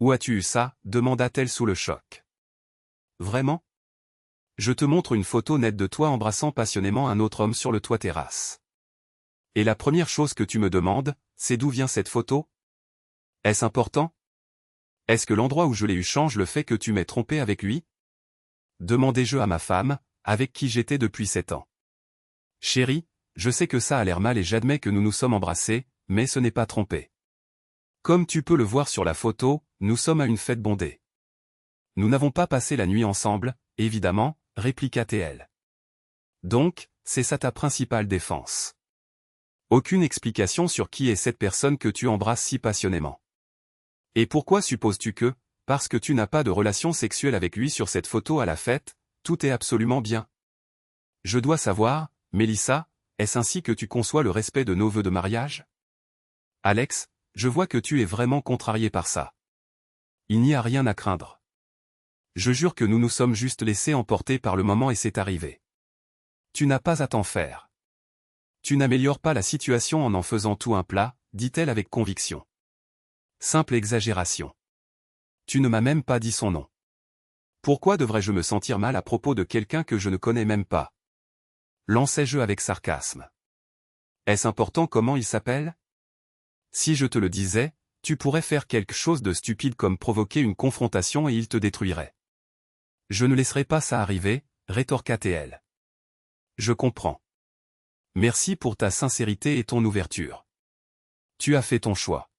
Où as-tu eu ça? Demanda-t-elle sous le choc. Vraiment? Je te montre une photo nette de toi embrassant passionnément un autre homme sur le toit terrasse. Et la première chose que tu me demandes, c'est d'où vient cette photo? Est-ce important? Est-ce que l'endroit où je l'ai eu change le fait que tu m'aies trompé avec lui? Demandai-je à ma femme, avec qui j'étais depuis 7 ans. Chérie, je sais que ça a l'air mal et j'admets que nous nous sommes embrassés, mais ce n'est pas trompé. Comme tu peux le voir sur la photo, nous sommes à une fête bondée. Nous n'avons pas passé la nuit ensemble, évidemment, répliqua-t-elle. Donc, c'est ça ta principale défense. Aucune explication sur qui est cette personne que tu embrasses si passionnément. Et pourquoi supposes-tu que, parce que tu n'as pas de relation sexuelle avec lui sur cette photo à la fête, tout est absolument bien? Je dois savoir, Mélissa, est-ce ainsi que tu conçois le respect de nos vœux de mariage? Alex, je vois que tu es vraiment contrarié par ça. Il n'y a rien à craindre. Je jure que nous nous sommes juste laissés emporter par le moment et c'est arrivé. Tu n'as pas à t'en faire. Tu n'améliores pas la situation en faisant tout un plat, dit-elle avec conviction. Simple exagération. Tu ne m'as même pas dit son nom. Pourquoi devrais-je me sentir mal à propos de quelqu'un que je ne connais même pas? Lançai-je avec sarcasme. Est-ce important comment il s'appelle? Si je te le disais, tu pourrais faire quelque chose de stupide comme provoquer une confrontation et il te détruirait. Je ne laisserai pas ça arriver, rétorqua-t-elle. Je comprends. Merci pour ta sincérité et ton ouverture. Tu as fait ton choix.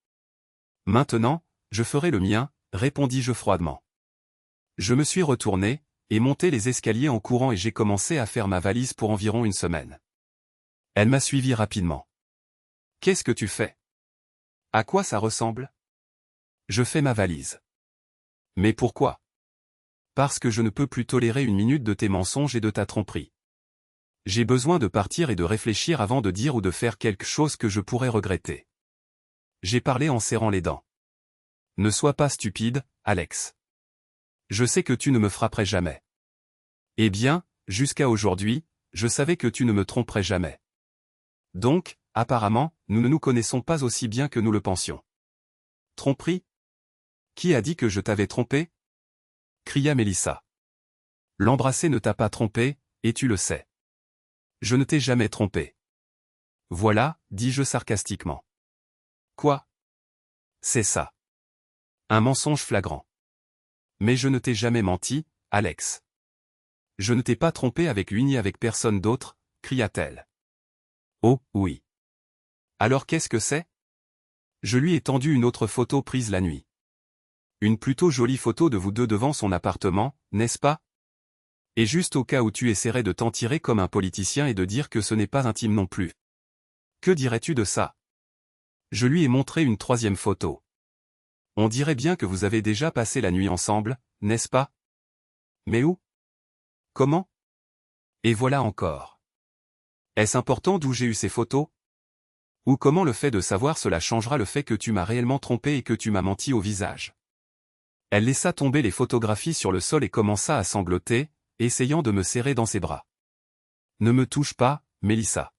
Maintenant, je ferai le mien, répondis-je froidement. Je me suis retourné, et monté les escaliers en courant et j'ai commencé à faire ma valise pour environ une semaine. Elle m'a suivi rapidement. Qu'est-ce que tu fais? À quoi ça ressemble? Je fais ma valise. Mais pourquoi? Parce que je ne peux plus tolérer une minute de tes mensonges et de ta tromperie. J'ai besoin de partir et de réfléchir avant de dire ou de faire quelque chose que je pourrais regretter. J'ai parlé en serrant les dents. Ne sois pas stupide, Alex. Je sais que tu ne me frapperais jamais. Eh bien, jusqu'à aujourd'hui, je savais que tu ne me tromperais jamais. Donc, apparemment, nous ne nous connaissons pas aussi bien que nous le pensions. Tromperie? Qui a dit que je t'avais trompé? Cria Mélissa. L'embrasser ne t'a pas trompé, et tu le sais. Je ne t'ai jamais trompé. Voilà, dis-je sarcastiquement. Quoi? C'est ça. Un mensonge flagrant. Mais je ne t'ai jamais menti, Alex. Je ne t'ai pas trompé avec lui ni avec personne d'autre, cria-t-elle. Oh, oui. Alors qu'est-ce que c'est? Je lui ai tendu une autre photo prise la nuit. Une plutôt jolie photo de vous deux devant son appartement, n'est-ce pas? Et juste au cas où tu essaierais de t'en tirer comme un politicien et de dire que ce n'est pas intime non plus. Que dirais-tu de ça? Je lui ai montré une troisième photo. On dirait bien que vous avez déjà passé la nuit ensemble, n'est-ce pas? Mais où? Comment? Et voilà encore. Est-ce important d'où j'ai eu ces photos? Ou comment le fait de savoir cela changera le fait que tu m'as réellement trompé et que tu m'as menti au visage? Elle laissa tomber les photographies sur le sol et commença à sangloter, essayant de me serrer dans ses bras. Ne me touche pas, Mélissa.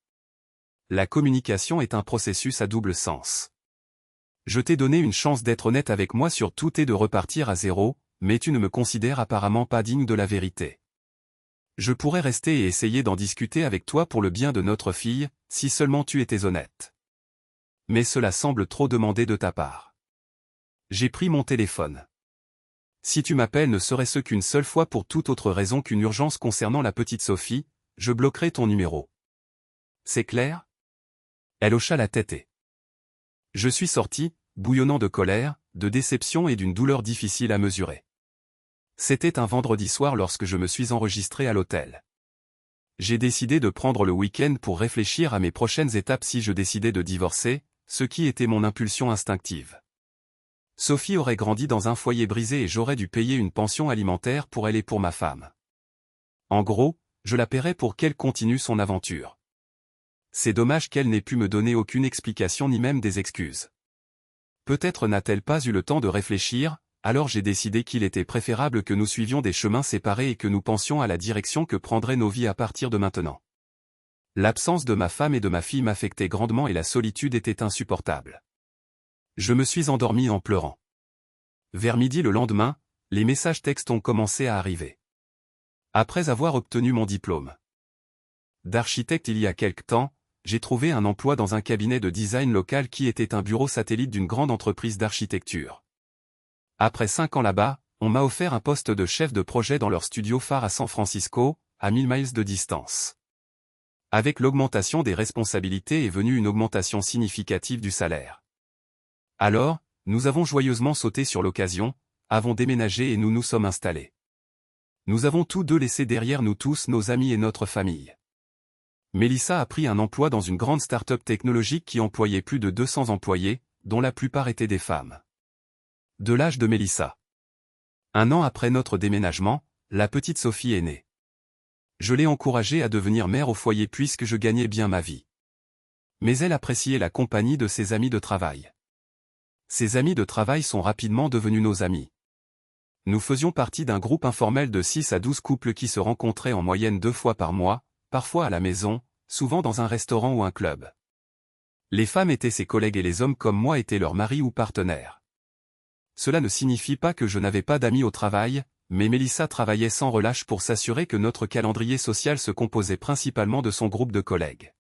La communication est un processus à double sens. Je t'ai donné une chance d'être honnête avec moi sur tout et de repartir à zéro, mais tu ne me considères apparemment pas digne de la vérité. Je pourrais rester et essayer d'en discuter avec toi pour le bien de notre fille, si seulement tu étais honnête. Mais cela semble trop demandé de ta part. J'ai pris mon téléphone. Si tu m'appelles ne serait-ce qu'une seule fois pour toute autre raison qu'une urgence concernant la petite Sophie, je bloquerai ton numéro. C'est clair? Elle hocha la tête et... Je suis sorti, bouillonnant de colère, de déception et d'une douleur difficile à mesurer. C'était un vendredi soir lorsque je me suis enregistré à l'hôtel. J'ai décidé de prendre le week-end pour réfléchir à mes prochaines étapes si je décidais de divorcer, ce qui était mon impulsion instinctive. Sophie aurait grandi dans un foyer brisé et j'aurais dû payer une pension alimentaire pour elle et pour ma femme. En gros, je la paierais pour qu'elle continue son aventure. C'est dommage qu'elle n'ait pu me donner aucune explication ni même des excuses. Peut-être n'a-t-elle pas eu le temps de réfléchir, alors j'ai décidé qu'il était préférable que nous suivions des chemins séparés et que nous pensions à la direction que prendraient nos vies à partir de maintenant. L'absence de ma femme et de ma fille m'affectait grandement et la solitude était insupportable. Je me suis endormi en pleurant. Vers midi le lendemain, les messages textes ont commencé à arriver. Après avoir obtenu mon diplôme d'architecte il y a quelque temps, j'ai trouvé un emploi dans un cabinet de design local qui était un bureau satellite d'une grande entreprise d'architecture. Après 5 ans là-bas, on m'a offert un poste de chef de projet dans leur studio phare à San Francisco, à 1000 miles de distance. Avec l'augmentation des responsabilités est venue une augmentation significative du salaire. Alors, nous avons joyeusement sauté sur l'occasion, avons déménagé et nous nous sommes installés. Nous avons tous deux laissé derrière nous tous nos amis et notre famille. Mélissa a pris un emploi dans une grande start-up technologique qui employait plus de 200 employés, dont la plupart étaient des femmes. De l'âge de Mélissa. 1 an après notre déménagement, la petite Sophie est née. Je l'ai encouragée à devenir mère au foyer puisque je gagnais bien ma vie. Mais elle appréciait la compagnie de ses amis de travail. Ses amis de travail sont rapidement devenus nos amis. Nous faisions partie d'un groupe informel de 6 à 12 couples qui se rencontraient en moyenne 2 fois par mois, parfois à la maison, souvent dans un restaurant ou un club. Les femmes étaient ses collègues et les hommes comme moi étaient leurs maris ou partenaires. Cela ne signifie pas que je n'avais pas d'amis au travail, mais Mélissa travaillait sans relâche pour s'assurer que notre calendrier social se composait principalement de son groupe de collègues.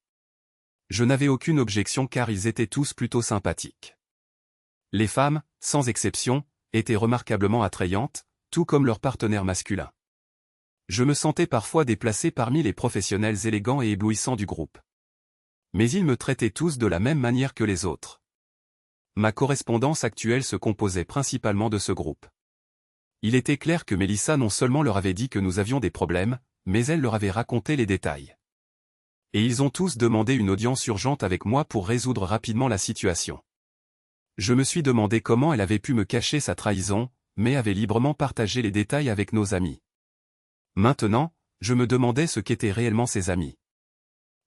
Je n'avais aucune objection car ils étaient tous plutôt sympathiques. Les femmes, sans exception, étaient remarquablement attrayantes, tout comme leurs partenaires masculins. Je me sentais parfois déplacé parmi les professionnels élégants et éblouissants du groupe. Mais ils me traitaient tous de la même manière que les autres. Ma correspondance actuelle se composait principalement de ce groupe. Il était clair que Mélissa non seulement leur avait dit que nous avions des problèmes, mais elle leur avait raconté les détails. Et ils ont tous demandé une audience urgente avec moi pour résoudre rapidement la situation. Je me suis demandé comment elle avait pu me cacher sa trahison, mais avait librement partagé les détails avec nos amis. Maintenant, je me demandais ce qu'étaient réellement ses amis.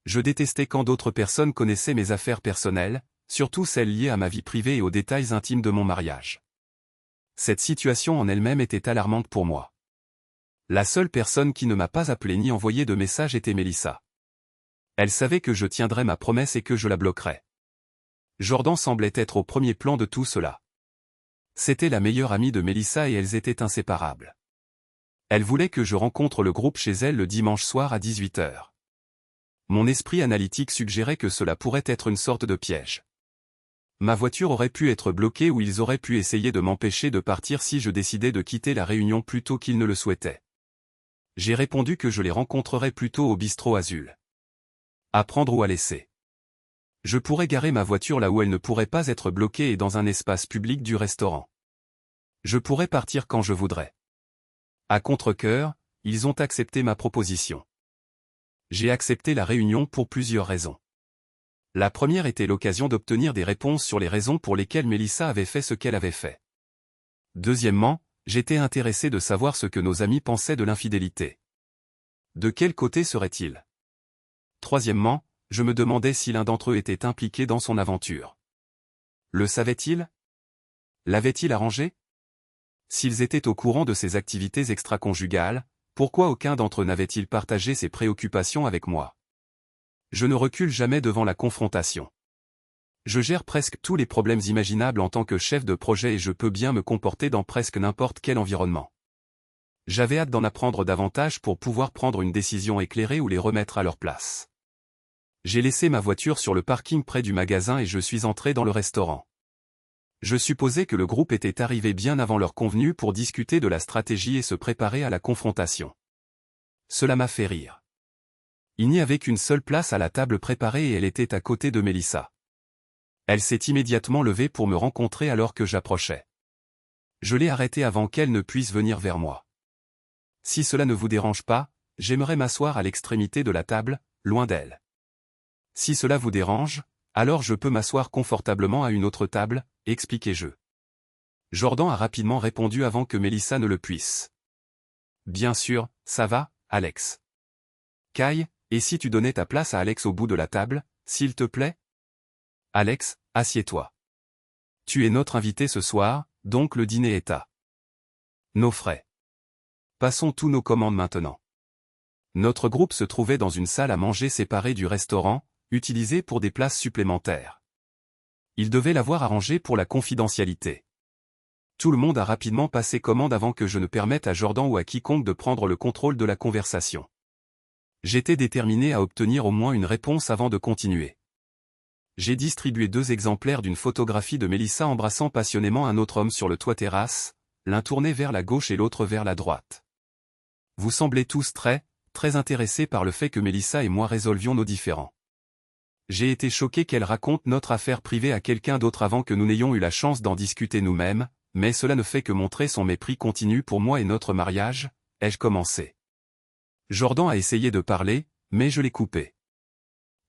Je détestais quand d'autres personnes connaissaient mes affaires personnelles, surtout celles liées à ma vie privée et aux détails intimes de mon mariage. Cette situation en elle-même était alarmante pour moi. La seule personne qui ne m'a pas appelé ni envoyé de message était Mélissa. Elle savait que je tiendrais ma promesse et que je la bloquerais. Jordan semblait être au premier plan de tout cela. C'était la meilleure amie de Mélissa et elles étaient inséparables. Elle voulait que je rencontre le groupe chez elle le dimanche soir à 18 h. Mon esprit analytique suggérait que cela pourrait être une sorte de piège. Ma voiture aurait pu être bloquée ou ils auraient pu essayer de m'empêcher de partir si je décidais de quitter la réunion plus tôt qu'ils ne le souhaitaient. J'ai répondu que je les rencontrerais plutôt au bistrot Azul. À prendre ou à laisser. Je pourrais garer ma voiture là où elle ne pourrait pas être bloquée et dans un espace public du restaurant. Je pourrais partir quand je voudrais. À contre-cœur, ils ont accepté ma proposition. J'ai accepté la réunion pour plusieurs raisons. La première était l'occasion d'obtenir des réponses sur les raisons pour lesquelles Mélissa avait fait ce qu'elle avait fait. Deuxièmement, j'étais intéressé de savoir ce que nos amis pensaient de l'infidélité. De quel côté serait-il? Troisièmement, je me demandais si l'un d'entre eux était impliqué dans son aventure. Le savait-il? L'avait-il arrangé? S'ils étaient au courant de ses activités extra-conjugales, pourquoi aucun d'entre eux n'avait-il partagé ses préoccupations avec moi? Je ne recule jamais devant la confrontation. Je gère presque tous les problèmes imaginables en tant que chef de projet et je peux bien me comporter dans presque n'importe quel environnement. J'avais hâte d'en apprendre davantage pour pouvoir prendre une décision éclairée ou les remettre à leur place. J'ai laissé ma voiture sur le parking près du magasin et je suis entré dans le restaurant. Je supposais que le groupe était arrivé bien avant l'heure convenue pour discuter de la stratégie et se préparer à la confrontation. Cela m'a fait rire. Il n'y avait qu'une seule place à la table préparée et elle était à côté de Mélissa. Elle s'est immédiatement levée pour me rencontrer alors que j'approchais. Je l'ai arrêtée avant qu'elle ne puisse venir vers moi. Si cela ne vous dérange pas, j'aimerais m'asseoir à l'extrémité de la table, loin d'elle. Si cela vous dérange, alors je peux m'asseoir confortablement à une autre table, expliquai-je. Jordan a rapidement répondu avant que Mélissa ne le puisse. Bien sûr, ça va, Alex. Kai, et si tu donnais ta place à Alex au bout de la table, s'il te plaît? Alex, assieds-toi. Tu es notre invité ce soir, donc le dîner est à nos frais. Passons tous nos commandes maintenant. Notre groupe se trouvait dans une salle à manger séparée du restaurant, utilisée pour des places supplémentaires. Il devait l'avoir arrangé pour la confidentialité. Tout le monde a rapidement passé commande avant que je ne permette à Jordan ou à quiconque de prendre le contrôle de la conversation. J'étais déterminé à obtenir au moins une réponse avant de continuer. J'ai distribué 2 exemplaires d'une photographie de Mélissa embrassant passionnément un autre homme sur le toit terrasse, l'un tourné vers la gauche et l'autre vers la droite. Vous semblez tous très intéressés par le fait que Mélissa et moi résolvions nos différends. J'ai été choqué qu'elle raconte notre affaire privée à quelqu'un d'autre avant que nous n'ayons eu la chance d'en discuter nous-mêmes, mais cela ne fait que montrer son mépris continu pour moi et notre mariage, ai-je commencé. Jordan a essayé de parler, mais je l'ai coupé.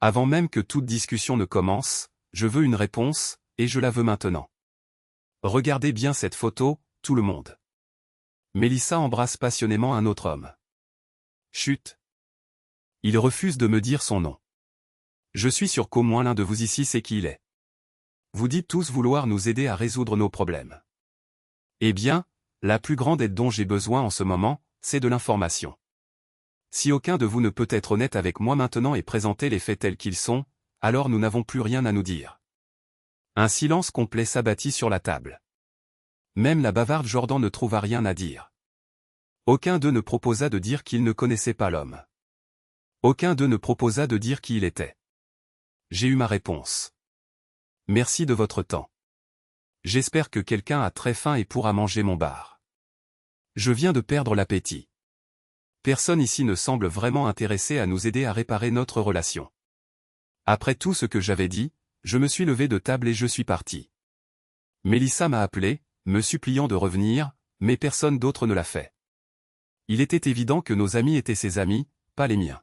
Avant même que toute discussion ne commence, je veux une réponse, et je la veux maintenant. Regardez bien cette photo, tout le monde. Mélissa embrasse passionnément un autre homme. Chut. Il refuse de me dire son nom. Je suis sûr qu'au moins l'un de vous ici sait qui il est. Vous dites tous vouloir nous aider à résoudre nos problèmes. Eh bien, la plus grande aide dont j'ai besoin en ce moment, c'est de l'information. Si aucun de vous ne peut être honnête avec moi maintenant et présenter les faits tels qu'ils sont, alors nous n'avons plus rien à nous dire. Un silence complet s'abattit sur la table. Même la bavarde Jordan ne trouva rien à dire. Aucun d'eux ne proposa de dire qu'il ne connaissait pas l'homme. Aucun d'eux ne proposa de dire qui il était. J'ai eu ma réponse. Merci de votre temps. J'espère que quelqu'un a très faim et pourra manger mon bar. Je viens de perdre l'appétit. Personne ici ne semble vraiment intéressé à nous aider à réparer notre relation. Après tout ce que j'avais dit, je me suis levé de table et je suis parti. Mélissa m'a appelé, me suppliant de revenir, mais personne d'autre ne l'a fait. Il était évident que nos amis étaient ses amis, pas les miens.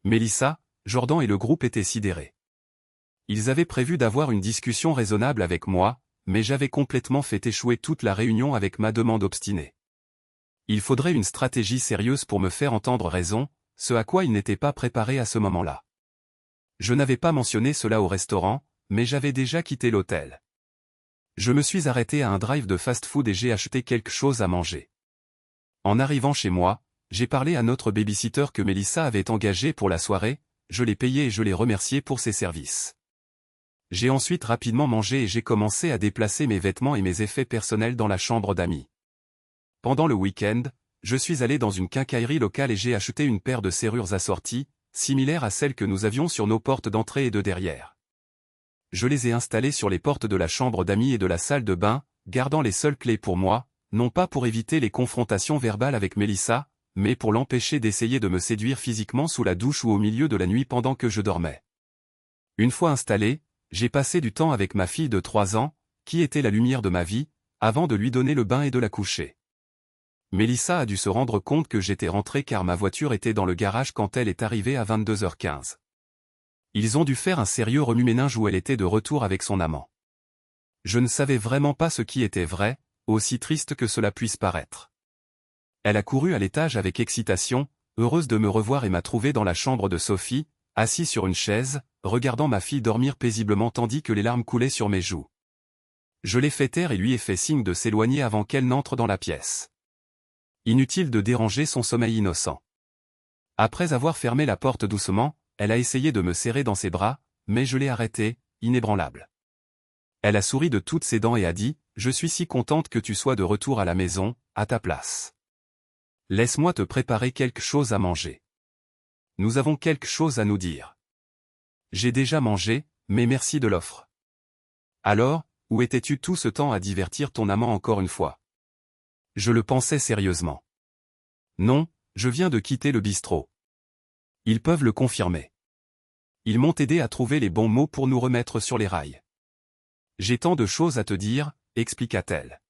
Mélissa, Jordan et le groupe étaient sidérés. Ils avaient prévu d'avoir une discussion raisonnable avec moi, mais j'avais complètement fait échouer toute la réunion avec ma demande obstinée. Il faudrait une stratégie sérieuse pour me faire entendre raison, ce à quoi ils n'étaient pas préparés à ce moment-là. Je n'avais pas mentionné cela au restaurant, mais j'avais déjà quitté l'hôtel. Je me suis arrêté à un drive de fast-food et j'ai acheté quelque chose à manger. En arrivant chez moi, j'ai parlé à notre babysitter que Mélissa avait engagé pour la soirée, je l'ai payé et je l'ai remercié pour ses services. J'ai ensuite rapidement mangé et j'ai commencé à déplacer mes vêtements et mes effets personnels dans la chambre d'amis. Pendant le week-end, je suis allé dans une quincaillerie locale et j'ai acheté une paire de serrures assorties, similaires à celles que nous avions sur nos portes d'entrée et de derrière. Je les ai installées sur les portes de la chambre d'amis et de la salle de bain, gardant les seules clés pour moi, non pas pour éviter les confrontations verbales avec Mélissa, mais pour l'empêcher d'essayer de me séduire physiquement sous la douche ou au milieu de la nuit pendant que je dormais. Une fois installé, j'ai passé du temps avec ma fille de 3 ans, qui était la lumière de ma vie, avant de lui donner le bain et de la coucher. Mélissa a dû se rendre compte que j'étais rentré car ma voiture était dans le garage quand elle est arrivée à 22h15. Ils ont dû faire un sérieux remue-ménage où elle était de retour avec son amant. Je ne savais vraiment pas ce qui était vrai, aussi triste que cela puisse paraître. Elle a couru à l'étage avec excitation, heureuse de me revoir et m'a trouvé dans la chambre de Sophie, assis sur une chaise, regardant ma fille dormir paisiblement tandis que les larmes coulaient sur mes joues. Je l'ai fait taire et lui ai fait signe de s'éloigner avant qu'elle n'entre dans la pièce. Inutile de déranger son sommeil innocent. Après avoir fermé la porte doucement, elle a essayé de me serrer dans ses bras, mais je l'ai arrêtée, inébranlable. Elle a souri de toutes ses dents et a dit, « Je suis si contente que tu sois de retour à la maison, à ta place. Laisse-moi te préparer quelque chose à manger. Nous avons quelque chose à nous dire. J'ai déjà mangé, mais merci de l'offre. Alors, où étais-tu tout ce temps à divertir ton amant encore une fois ? Je le pensais sérieusement. Non, je viens de quitter le bistrot. Ils peuvent le confirmer. Ils m'ont aidé à trouver les bons mots pour nous remettre sur les rails. J'ai tant de choses à te dire, expliqua-t-elle.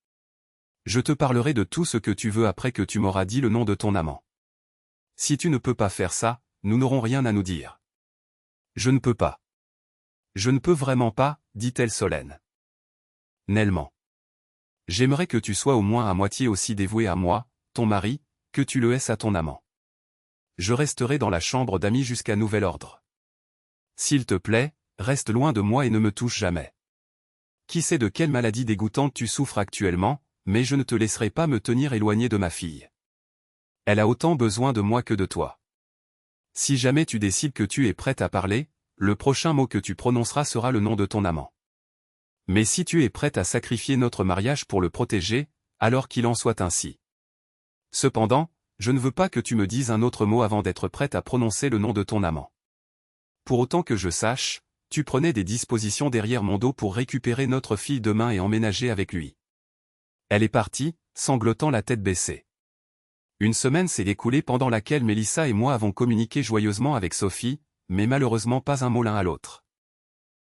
Je te parlerai de tout ce que tu veux après que tu m'auras dit le nom de ton amant. Si tu ne peux pas faire ça, nous n'aurons rien à nous dire. Je ne peux pas. Je ne peux vraiment pas, dit-elle solennellement. J'aimerais que tu sois au moins à moitié aussi dévoué à moi, ton mari, que tu le es à ton amant. Je resterai dans la chambre d'amis jusqu'à nouvel ordre. S'il te plaît, reste loin de moi et ne me touche jamais. Qui sait de quelle maladie dégoûtante tu souffres actuellement, mais je ne te laisserai pas me tenir éloigné de ma fille. Elle a autant besoin de moi que de toi. Si jamais tu décides que tu es prête à parler, le prochain mot que tu prononceras sera le nom de ton amant. Mais si tu es prête à sacrifier notre mariage pour le protéger, alors qu'il en soit ainsi. Cependant, je ne veux pas que tu me dises un autre mot avant d'être prête à prononcer le nom de ton amant. Pour autant que je sache, tu prenais des dispositions derrière mon dos pour récupérer notre fille demain et emménager avec lui. Elle est partie, sanglotant la tête baissée. Une semaine s'est écoulée pendant laquelle Mélissa et moi avons communiqué joyeusement avec Sophie, mais malheureusement pas un mot l'un à l'autre.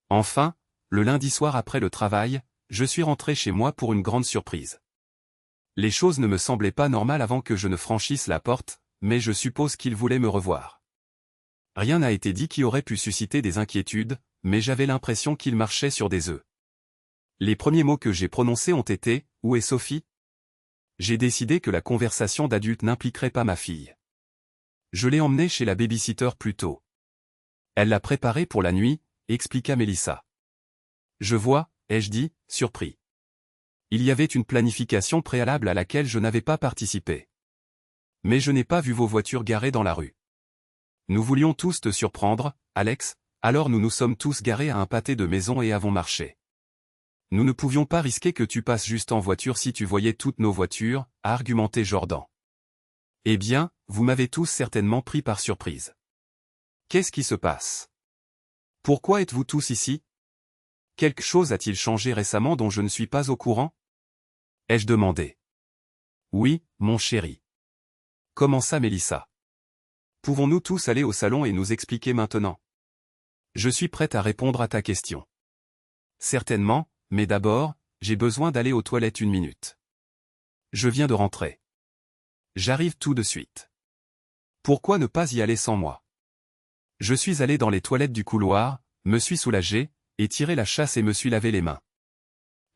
Enfin, le lundi soir après le travail, je suis rentré chez moi pour une grande surprise. Les choses ne me semblaient pas normales avant que je ne franchisse la porte, mais je suppose qu'il voulait me revoir. Rien n'a été dit qui aurait pu susciter des inquiétudes, mais j'avais l'impression qu'il marchait sur des œufs. Les premiers mots que j'ai prononcés ont été « Où est Sophie ?» J'ai décidé que la conversation d'adulte n'impliquerait pas ma fille. Je l'ai emmenée chez la baby-sitter plus tôt. Elle l'a préparée pour la nuit, expliqua Mélissa. Je vois, ai-je dit, surpris. Il y avait une planification préalable à laquelle je n'avais pas participé. Mais je n'ai pas vu vos voitures garées dans la rue. Nous voulions tous te surprendre, Alex, alors nous nous sommes tous garés à un pâté de maison et avons marché. Nous ne pouvions pas risquer que tu passes juste en voiture si tu voyais toutes nos voitures, a argumenté Jordan. Eh bien, vous m'avez tous certainement pris par surprise. Qu'est-ce qui se passe? Pourquoi êtes-vous tous ici? Quelque chose a-t-il changé récemment dont je ne suis pas au courant? Ai-je demandé. Oui, mon chéri. Commença Mélissa. Pouvons-nous tous aller au salon et nous expliquer maintenant? Je suis prête à répondre à ta question. Certainement, mais d'abord, j'ai besoin d'aller aux toilettes une minute. Je viens de rentrer. J'arrive tout de suite. Pourquoi ne pas y aller sans moi? Je suis allé dans les toilettes du couloir, me suis soulagé, et tiré la chasse et me suis lavé les mains.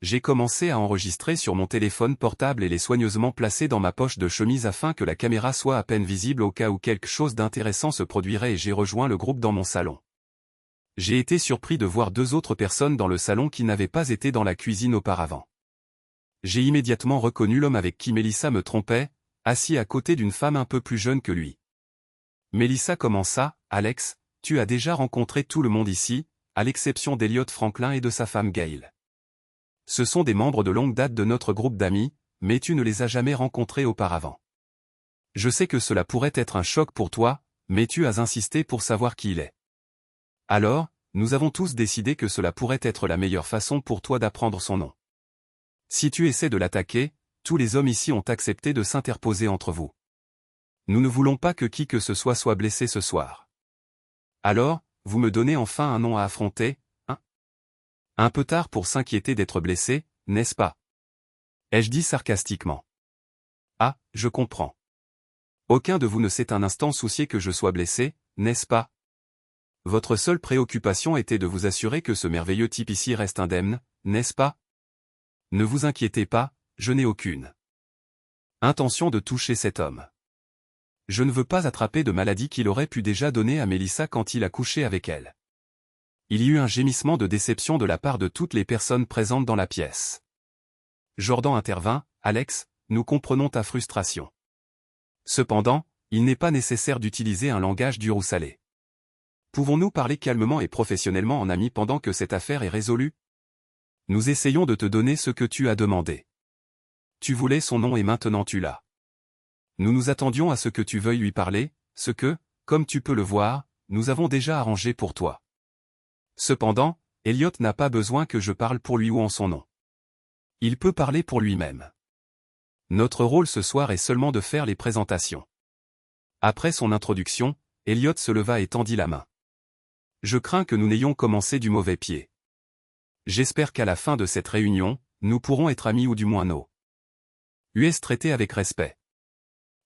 J'ai commencé à enregistrer sur mon téléphone portable et les soigneusement placé dans ma poche de chemise afin que la caméra soit à peine visible au cas où quelque chose d'intéressant se produirait et j'ai rejoint le groupe dans mon salon. J'ai été surpris de voir deux autres personnes dans le salon qui n'avaient pas été dans la cuisine auparavant. J'ai immédiatement reconnu l'homme avec qui Mélissa me trompait, assis à côté d'une femme un peu plus jeune que lui. Mélissa commença, « Alex, tu as déjà rencontré tout le monde ici, à l'exception d'Elliot Franklin et de sa femme Gail. Ce sont des membres de longue date de notre groupe d'amis, mais tu ne les as jamais rencontrés auparavant. Je sais que cela pourrait être un choc pour toi, mais tu as insisté pour savoir qui il est. Alors, nous avons tous décidé que cela pourrait être la meilleure façon pour toi d'apprendre son nom. Si tu essaies de l'attaquer, tous les hommes ici ont accepté de s'interposer entre vous. Nous ne voulons pas que qui que ce soit blessé ce soir. Alors, vous me donnez enfin un nom à affronter, hein? Un peu tard pour s'inquiéter d'être blessé, n'est-ce pas? Ai-je dit sarcastiquement. Ah, je comprends. Aucun de vous ne s'est un instant soucié que je sois blessé, n'est-ce pas? Votre seule préoccupation était de vous assurer que ce merveilleux type ici reste indemne, n'est-ce pas? Ne vous inquiétez pas, je n'ai aucune intention de toucher cet homme. Je ne veux pas attraper de maladie qu'il aurait pu déjà donner à Mélissa quand il a couché avec elle. Il y eut un gémissement de déception de la part de toutes les personnes présentes dans la pièce. Jordan intervint, « Alex, nous comprenons ta frustration. Cependant, il n'est pas nécessaire d'utiliser un langage dur ou salé. Pouvons-nous parler calmement et professionnellement en amis pendant que cette affaire est résolue? Nous essayons de te donner ce que tu as demandé. Tu voulais son nom et maintenant tu l'as. Nous nous attendions à ce que tu veuilles lui parler, ce que, comme tu peux le voir, nous avons déjà arrangé pour toi. Cependant, Elliot n'a pas besoin que je parle pour lui ou en son nom. Il peut parler pour lui-même. Notre rôle ce soir est seulement de faire les présentations. » Après son introduction, Elliot se leva et tendit la main. « Je crains que nous n'ayons commencé du mauvais pied. J'espère qu'à la fin de cette réunion, nous pourrons être amis ou du moins nos US traités avec respect.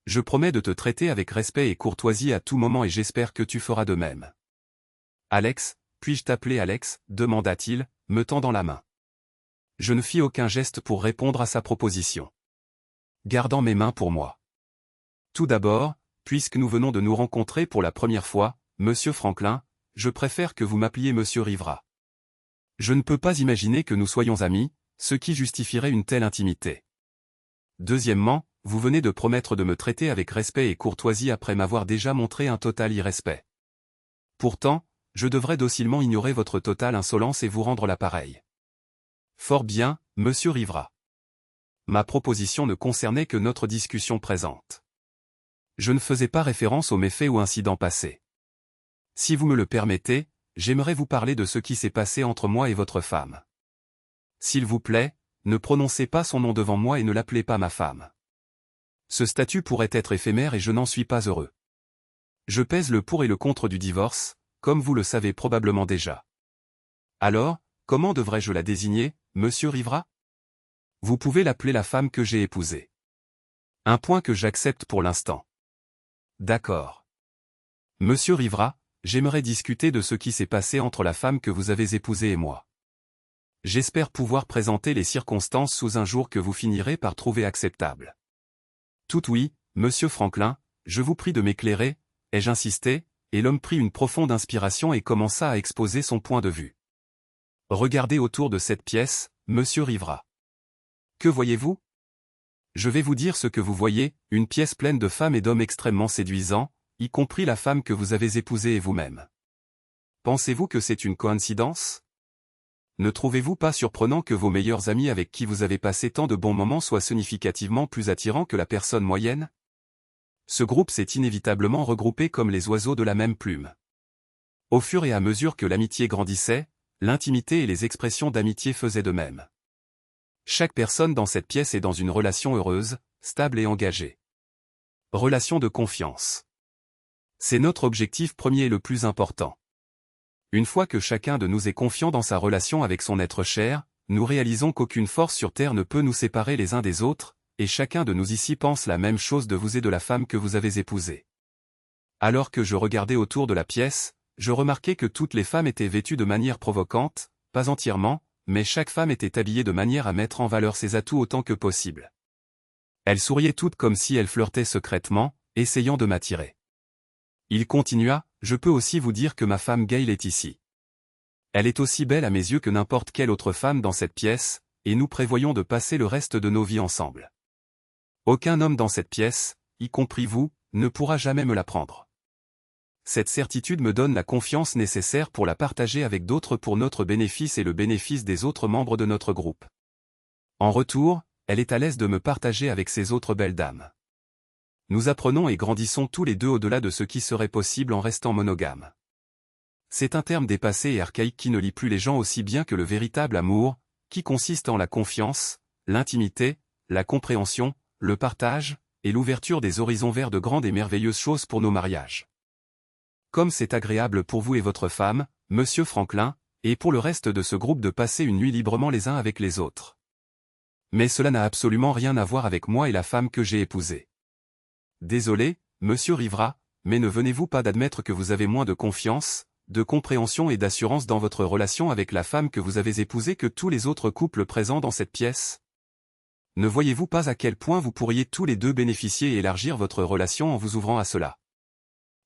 Je promets de te traiter avec respect et courtoisie à tout moment et j'espère que tu feras de même. »« Alex, puis-je t'appeler Alex ?» demanda-t-il, me tendant la main. Je ne fis aucun geste pour répondre à sa proposition. Gardant mes mains pour moi. Tout d'abord, puisque nous venons de nous rencontrer pour la première fois, Monsieur Franklin, je préfère que vous m'appeliez Monsieur Rivera. Je ne peux pas imaginer que nous soyons amis, ce qui justifierait une telle intimité. Deuxièmement, vous venez de promettre de me traiter avec respect et courtoisie après m'avoir déjà montré un total irrespect. Pourtant, je devrais docilement ignorer votre totale insolence et vous rendre l'appareil. Fort bien, monsieur Rivera. Ma proposition ne concernait que notre discussion présente. Je ne faisais pas référence aux méfaits ou incidents passés. Si vous me le permettez, j'aimerais vous parler de ce qui s'est passé entre moi et votre femme. S'il vous plaît, ne prononcez pas son nom devant moi et ne l'appelez pas ma femme. Ce statut pourrait être éphémère et je n'en suis pas heureux. Je pèse le pour et le contre du divorce, comme vous le savez probablement déjà. Alors, comment devrais-je la désigner, monsieur Rivera? Vous pouvez l'appeler la femme que j'ai épousée. Un point que j'accepte pour l'instant. D'accord. Monsieur Rivera, j'aimerais discuter de ce qui s'est passé entre la femme que vous avez épousée et moi. J'espère pouvoir présenter les circonstances sous un jour que vous finirez par trouver acceptable. Tout oui, monsieur Franklin, je vous prie de m'éclairer, ai-je insisté, et l'homme prit une profonde inspiration et commença à exposer son point de vue. Regardez autour de cette pièce, monsieur Rivera. Que voyez-vous? Je vais vous dire ce que vous voyez, une pièce pleine de femmes et d'hommes extrêmement séduisants, y compris la femme que vous avez épousée et vous-même. Pensez-vous que c'est une coïncidence? Ne trouvez-vous pas surprenant que vos meilleurs amis avec qui vous avez passé tant de bons moments soient significativement plus attirants que la personne moyenne? Ce groupe s'est inévitablement regroupé comme les oiseaux de la même plume. Au fur et à mesure que l'amitié grandissait, l'intimité et les expressions d'amitié faisaient de même. Chaque personne dans cette pièce est dans une relation heureuse, stable et engagée. Relation de confiance. C'est notre objectif premier et le plus important. Une fois que chacun de nous est confiant dans sa relation avec son être cher, nous réalisons qu'aucune force sur terre ne peut nous séparer les uns des autres, et chacun de nous ici pense la même chose de vous et de la femme que vous avez épousée. Alors que je regardais autour de la pièce, je remarquai que toutes les femmes étaient vêtues de manière provocante, pas entièrement, mais chaque femme était habillée de manière à mettre en valeur ses atouts autant que possible. Elles souriaient toutes comme si elles flirtaient secrètement, essayant de m'attirer. Il continua, je peux aussi vous dire que ma femme Gail est ici. Elle est aussi belle à mes yeux que n'importe quelle autre femme dans cette pièce, et nous prévoyons de passer le reste de nos vies ensemble. Aucun homme dans cette pièce, y compris vous, ne pourra jamais me la prendre. Cette certitude me donne la confiance nécessaire pour la partager avec d'autres pour notre bénéfice et le bénéfice des autres membres de notre groupe. En retour, elle est à l'aise de me partager avec ces autres belles dames. Nous apprenons et grandissons tous les deux au-delà de ce qui serait possible en restant monogames. C'est un terme dépassé et archaïque qui ne lie plus les gens aussi bien que le véritable amour, qui consiste en la confiance, l'intimité, la compréhension, le partage, et l'ouverture des horizons vers de grandes et merveilleuses choses pour nos mariages. Comme c'est agréable pour vous et votre femme, monsieur Franklin, et pour le reste de ce groupe de passer une nuit librement les uns avec les autres. Mais cela n'a absolument rien à voir avec moi et la femme que j'ai épousée. Désolé, monsieur Rivera, mais ne venez-vous pas d'admettre que vous avez moins de confiance, de compréhension et d'assurance dans votre relation avec la femme que vous avez épousée que tous les autres couples présents dans cette pièce? Ne voyez-vous pas à quel point vous pourriez tous les deux bénéficier et élargir votre relation en vous ouvrant à cela?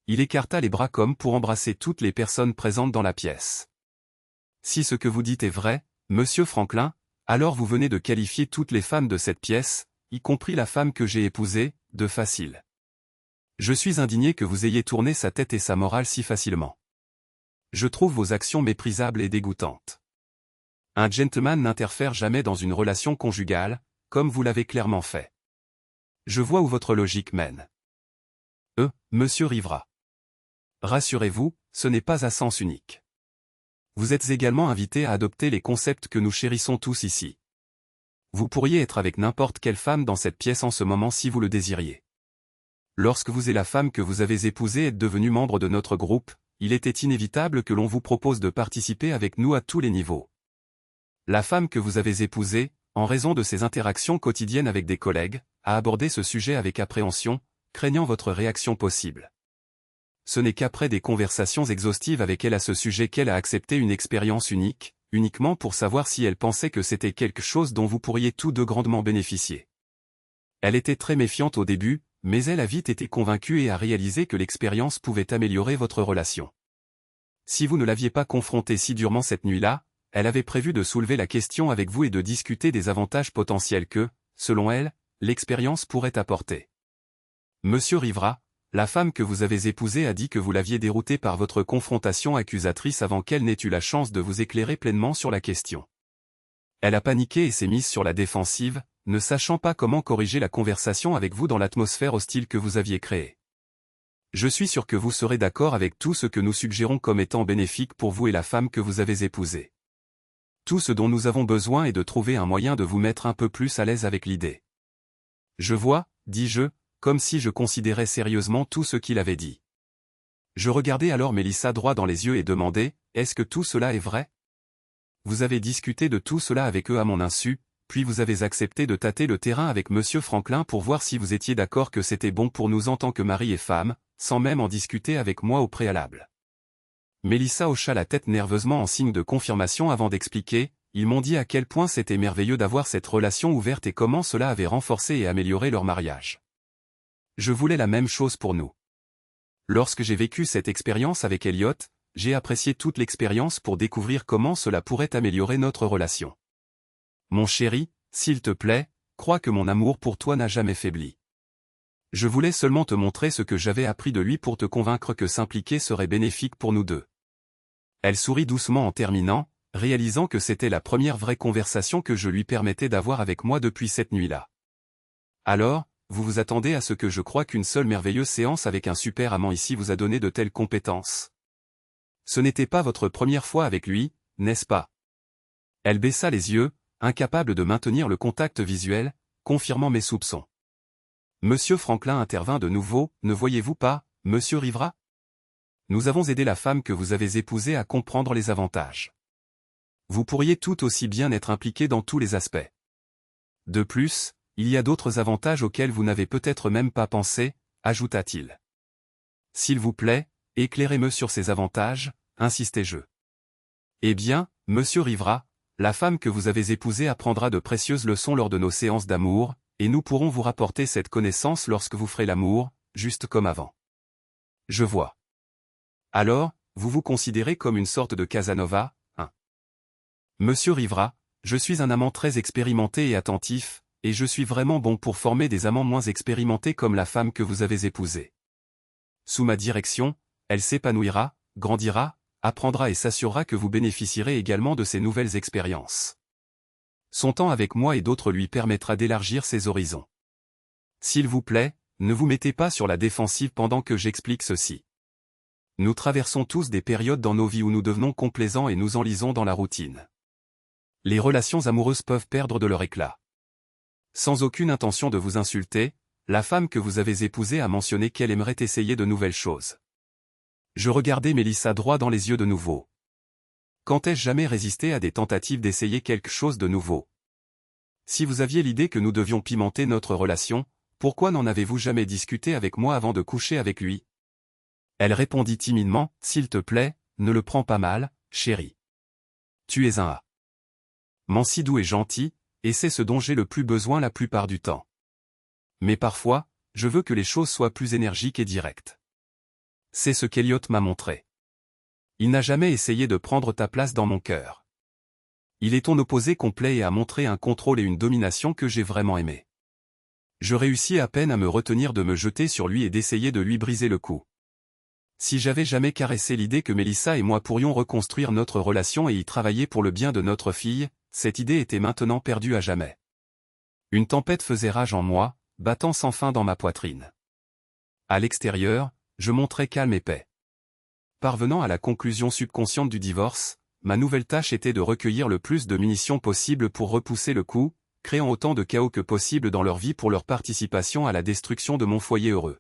Il écarta les bras comme pour embrasser toutes les personnes présentes dans la pièce. Si ce que vous dites est vrai, monsieur Franklin, alors vous venez de qualifier toutes les femmes de cette pièce, y compris la femme que j'ai épousée, de facile. Je suis indigné que vous ayez tourné sa tête et sa morale si facilement. Je trouve vos actions méprisables et dégoûtantes. Un gentleman n'interfère jamais dans une relation conjugale, comme vous l'avez clairement fait. Je vois où votre logique mène. Monsieur Rivera. Rassurez-vous, ce n'est pas à sens unique. Vous êtes également invité à adopter les concepts que nous chérissons tous ici. Vous pourriez être avec n'importe quelle femme dans cette pièce en ce moment si vous le désiriez. Lorsque vous et la femme que vous avez épousée êtes devenus membres de notre groupe, il était inévitable que l'on vous propose de participer avec nous à tous les niveaux. La femme que vous avez épousée, en raison de ses interactions quotidiennes avec des collègues, a abordé ce sujet avec appréhension, craignant votre réaction possible. Ce n'est qu'après des conversations exhaustives avec elle à ce sujet qu'elle a accepté une expérience unique, uniquement pour savoir si elle pensait que c'était quelque chose dont vous pourriez tous deux grandement bénéficier. Elle était très méfiante au début, mais elle a vite été convaincue et a réalisé que l'expérience pouvait améliorer votre relation. Si vous ne l'aviez pas confrontée si durement cette nuit-là, elle avait prévu de soulever la question avec vous et de discuter des avantages potentiels que, selon elle, l'expérience pourrait apporter. Monsieur Rivera, la femme que vous avez épousée a dit que vous l'aviez déroutée par votre confrontation accusatrice avant qu'elle n'ait eu la chance de vous éclairer pleinement sur la question. Elle a paniqué et s'est mise sur la défensive, ne sachant pas comment corriger la conversation avec vous dans l'atmosphère hostile que vous aviez créée. Je suis sûr que vous serez d'accord avec tout ce que nous suggérons comme étant bénéfique pour vous et la femme que vous avez épousée. Tout ce dont nous avons besoin est de trouver un moyen de vous mettre un peu plus à l'aise avec l'idée. Je vois, dis-je, comme si je considérais sérieusement tout ce qu'il avait dit. Je regardai alors Mélissa droit dans les yeux et demandai, est-ce que tout cela est vrai? Vous avez discuté de tout cela avec eux à mon insu, puis vous avez accepté de tâter le terrain avec Monsieur Franklin pour voir si vous étiez d'accord que c'était bon pour nous en tant que mari et femme, sans même en discuter avec moi au préalable. Mélissa hocha la tête nerveusement en signe de confirmation avant d'expliquer, ils m'ont dit à quel point c'était merveilleux d'avoir cette relation ouverte et comment cela avait renforcé et amélioré leur mariage. Je voulais la même chose pour nous. Lorsque j'ai vécu cette expérience avec Elliot, j'ai apprécié toute l'expérience pour découvrir comment cela pourrait améliorer notre relation. Mon chéri, s'il te plaît, crois que mon amour pour toi n'a jamais faibli. Je voulais seulement te montrer ce que j'avais appris de lui pour te convaincre que s'impliquer serait bénéfique pour nous deux. Elle sourit doucement en terminant, réalisant que c'était la première vraie conversation que je lui permettais d'avoir avec moi depuis cette nuit-là. Alors, vous vous attendez à ce que je croie qu'une seule merveilleuse séance avec un super amant ici vous a donné de telles compétences? Ce n'était pas votre première fois avec lui, n'est-ce pas? Elle baissa les yeux, incapable de maintenir le contact visuel, confirmant mes soupçons. Monsieur Franklin intervint de nouveau, ne voyez-vous pas, Monsieur Rivera? Nous avons aidé la femme que vous avez épousée à comprendre les avantages. Vous pourriez tout aussi bien être impliqué dans tous les aspects. De plus, il y a d'autres avantages auxquels vous n'avez peut-être même pas pensé, ajouta-t-il. S'il vous plaît, éclairez-me sur ces avantages, insistai-je. Eh bien, Monsieur Rivera, la femme que vous avez épousée apprendra de précieuses leçons lors de nos séances d'amour, et nous pourrons vous rapporter cette connaissance lorsque vous ferez l'amour, juste comme avant. Je vois. Alors, vous vous considérez comme une sorte de Casanova, hein? Monsieur Rivera, je suis un amant très expérimenté et attentif, et je suis vraiment bon pour former des amants moins expérimentés comme la femme que vous avez épousée. Sous ma direction, elle s'épanouira, grandira, apprendra et s'assurera que vous bénéficierez également de ces nouvelles expériences. Son temps avec moi et d'autres lui permettra d'élargir ses horizons. S'il vous plaît, ne vous mettez pas sur la défensive pendant que j'explique ceci. Nous traversons tous des périodes dans nos vies où nous devenons complaisants et nous enlisons dans la routine. Les relations amoureuses peuvent perdre de leur éclat. Sans aucune intention de vous insulter, la femme que vous avez épousée a mentionné qu'elle aimerait essayer de nouvelles choses. Je regardai Mélissa droit dans les yeux de nouveau. Quand ai-je jamais résisté à des tentatives d'essayer quelque chose de nouveau? Si vous aviez l'idée que nous devions pimenter notre relation, pourquoi n'en avez-vous jamais discuté avec moi avant de coucher avec lui? Elle répondit timidement, s'il te plaît, ne le prends pas mal, chérie. Tu es un amant si doux et gentil, et c'est ce dont j'ai le plus besoin la plupart du temps. Mais parfois, je veux que les choses soient plus énergiques et directes. C'est ce qu'Elliot m'a montré. Il n'a jamais essayé de prendre ta place dans mon cœur. Il est ton opposé complet et a montré un contrôle et une domination que j'ai vraiment aimé. Je réussis à peine à me retenir de me jeter sur lui et d'essayer de lui briser le cou. Si j'avais jamais caressé l'idée que Mélissa et moi pourrions reconstruire notre relation et y travailler pour le bien de notre fille, cette idée était maintenant perdue à jamais. Une tempête faisait rage en moi, battant sans fin dans ma poitrine. À l'extérieur, je montrais calme et paix. Parvenant à la conclusion subconsciente du divorce, ma nouvelle tâche était de recueillir le plus de munitions possible pour repousser le coup, créant autant de chaos que possible dans leur vie pour leur participation à la destruction de mon foyer heureux.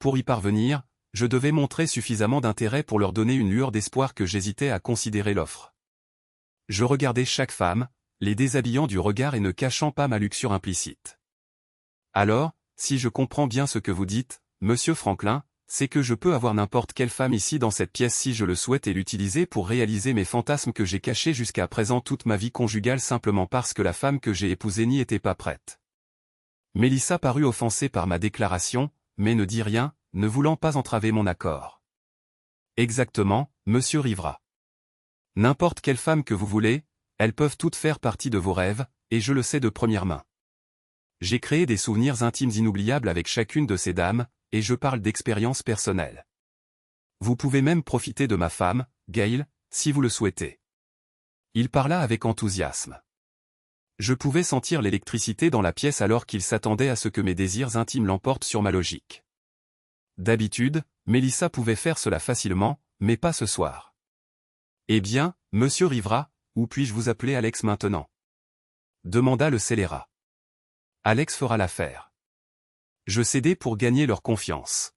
Pour y parvenir, je devais montrer suffisamment d'intérêt pour leur donner une lueur d'espoir que j'hésitais à considérer l'offre. Je regardais chaque femme, les déshabillant du regard et ne cachant pas ma luxure implicite. Alors, si je comprends bien ce que vous dites, Monsieur Franklin, c'est que je peux avoir n'importe quelle femme ici dans cette pièce si je le souhaite et l'utiliser pour réaliser mes fantasmes que j'ai cachés jusqu'à présent toute ma vie conjugale simplement parce que la femme que j'ai épousée n'y était pas prête. Mélissa parut offensée par ma déclaration, mais ne dit rien, ne voulant pas entraver mon accord. Exactement, Monsieur Rivera. N'importe quelle femme que vous voulez, elles peuvent toutes faire partie de vos rêves, et je le sais de première main. J'ai créé des souvenirs intimes inoubliables avec chacune de ces dames, et je parle d'expérience personnelle. Vous pouvez même profiter de ma femme, Gail, si vous le souhaitez. Il parla avec enthousiasme. Je pouvais sentir l'électricité dans la pièce alors qu'il s'attendait à ce que mes désirs intimes l'emportent sur ma logique. D'habitude, Mélissa pouvait faire cela facilement, mais pas ce soir. Eh bien, monsieur Rivera, ou puis-je vous appeler Alex maintenant? Demanda le scélérat. Alex fera l'affaire. Je cédai pour gagner leur confiance.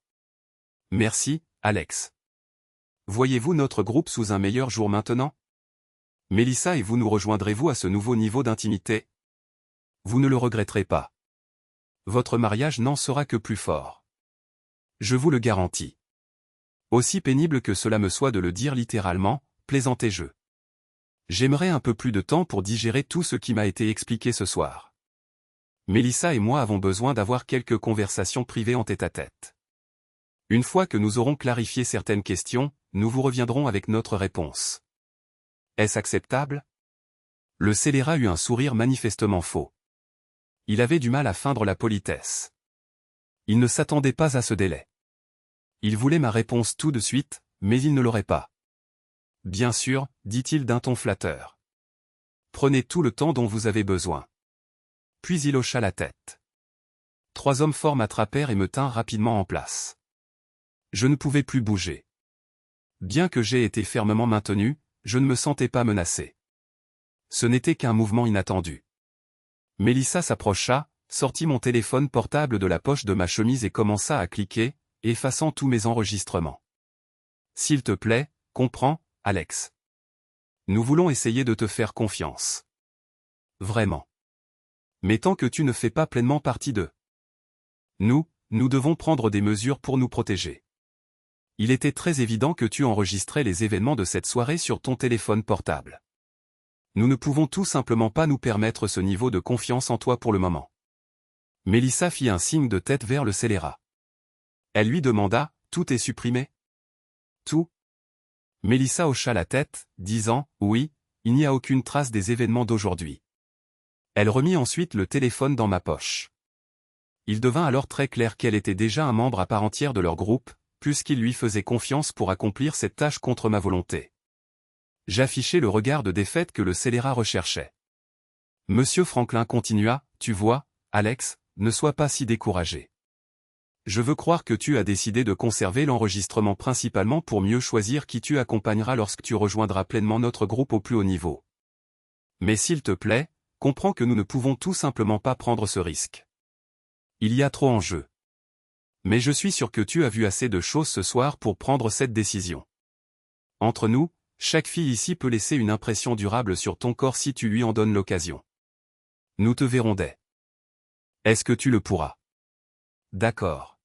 Merci, Alex. Voyez-vous notre groupe sous un meilleur jour maintenant? Mélissa et vous nous rejoindrez-vous à ce nouveau niveau d'intimité? Vous ne le regretterez pas. Votre mariage n'en sera que plus fort. Je vous le garantis. Aussi pénible que cela me soit de le dire littéralement, plaisantais-je. J'aimerais un peu plus de temps pour digérer tout ce qui m'a été expliqué ce soir. Mélissa et moi avons besoin d'avoir quelques conversations privées en tête-à-tête. Une fois que nous aurons clarifié certaines questions, nous vous reviendrons avec notre réponse. Est-ce acceptable? Le scélérat eut un sourire manifestement faux. Il avait du mal à feindre la politesse. Il ne s'attendait pas à ce délai. Il voulait ma réponse tout de suite, mais il ne l'aurait pas. Bien sûr, dit-il d'un ton flatteur. Prenez tout le temps dont vous avez besoin. Puis il hocha la tête. 3 hommes forts m'attrapèrent et me tinrent rapidement en place. Je ne pouvais plus bouger. Bien que j'aie été fermement maintenu, je ne me sentais pas menacé. Ce n'était qu'un mouvement inattendu. Mélissa s'approcha, sortit mon téléphone portable de la poche de ma chemise et commença à cliquer, effaçant tous mes enregistrements. S'il te plaît, comprends, Alex. Nous voulons essayer de te faire confiance. Vraiment. Mais tant que tu ne fais pas pleinement partie d'eux. Nous devons prendre des mesures pour nous protéger. Il était très évident que tu enregistrais les événements de cette soirée sur ton téléphone portable. Nous ne pouvons tout simplement pas nous permettre ce niveau de confiance en toi pour le moment. Mélissa fit un signe de tête vers le scélérat. Elle lui demanda, tout est supprimé? Tout? Mélissa hocha la tête, disant, oui, il n'y a aucune trace des événements d'aujourd'hui. Elle remit ensuite le téléphone dans ma poche. Il devint alors très clair qu'elle était déjà un membre à part entière de leur groupe, puisqu'il lui faisait confiance pour accomplir cette tâche contre ma volonté. J'affichai le regard de défaite que le scélérat recherchait. Monsieur Franklin continua, tu vois, Alex, ne sois pas si découragé. Je veux croire que tu as décidé de conserver l'enregistrement principalement pour mieux choisir qui tu accompagneras lorsque tu rejoindras pleinement notre groupe au plus haut niveau. Mais s'il te plaît, comprends que nous ne pouvons tout simplement pas prendre ce risque. Il y a trop en jeu. Mais je suis sûr que tu as vu assez de choses ce soir pour prendre cette décision. Entre nous, chaque fille ici peut laisser une impression durable sur ton corps si tu lui en donnes l'occasion. Nous te verrons dès. Est-ce que tu le pourras? D'accord.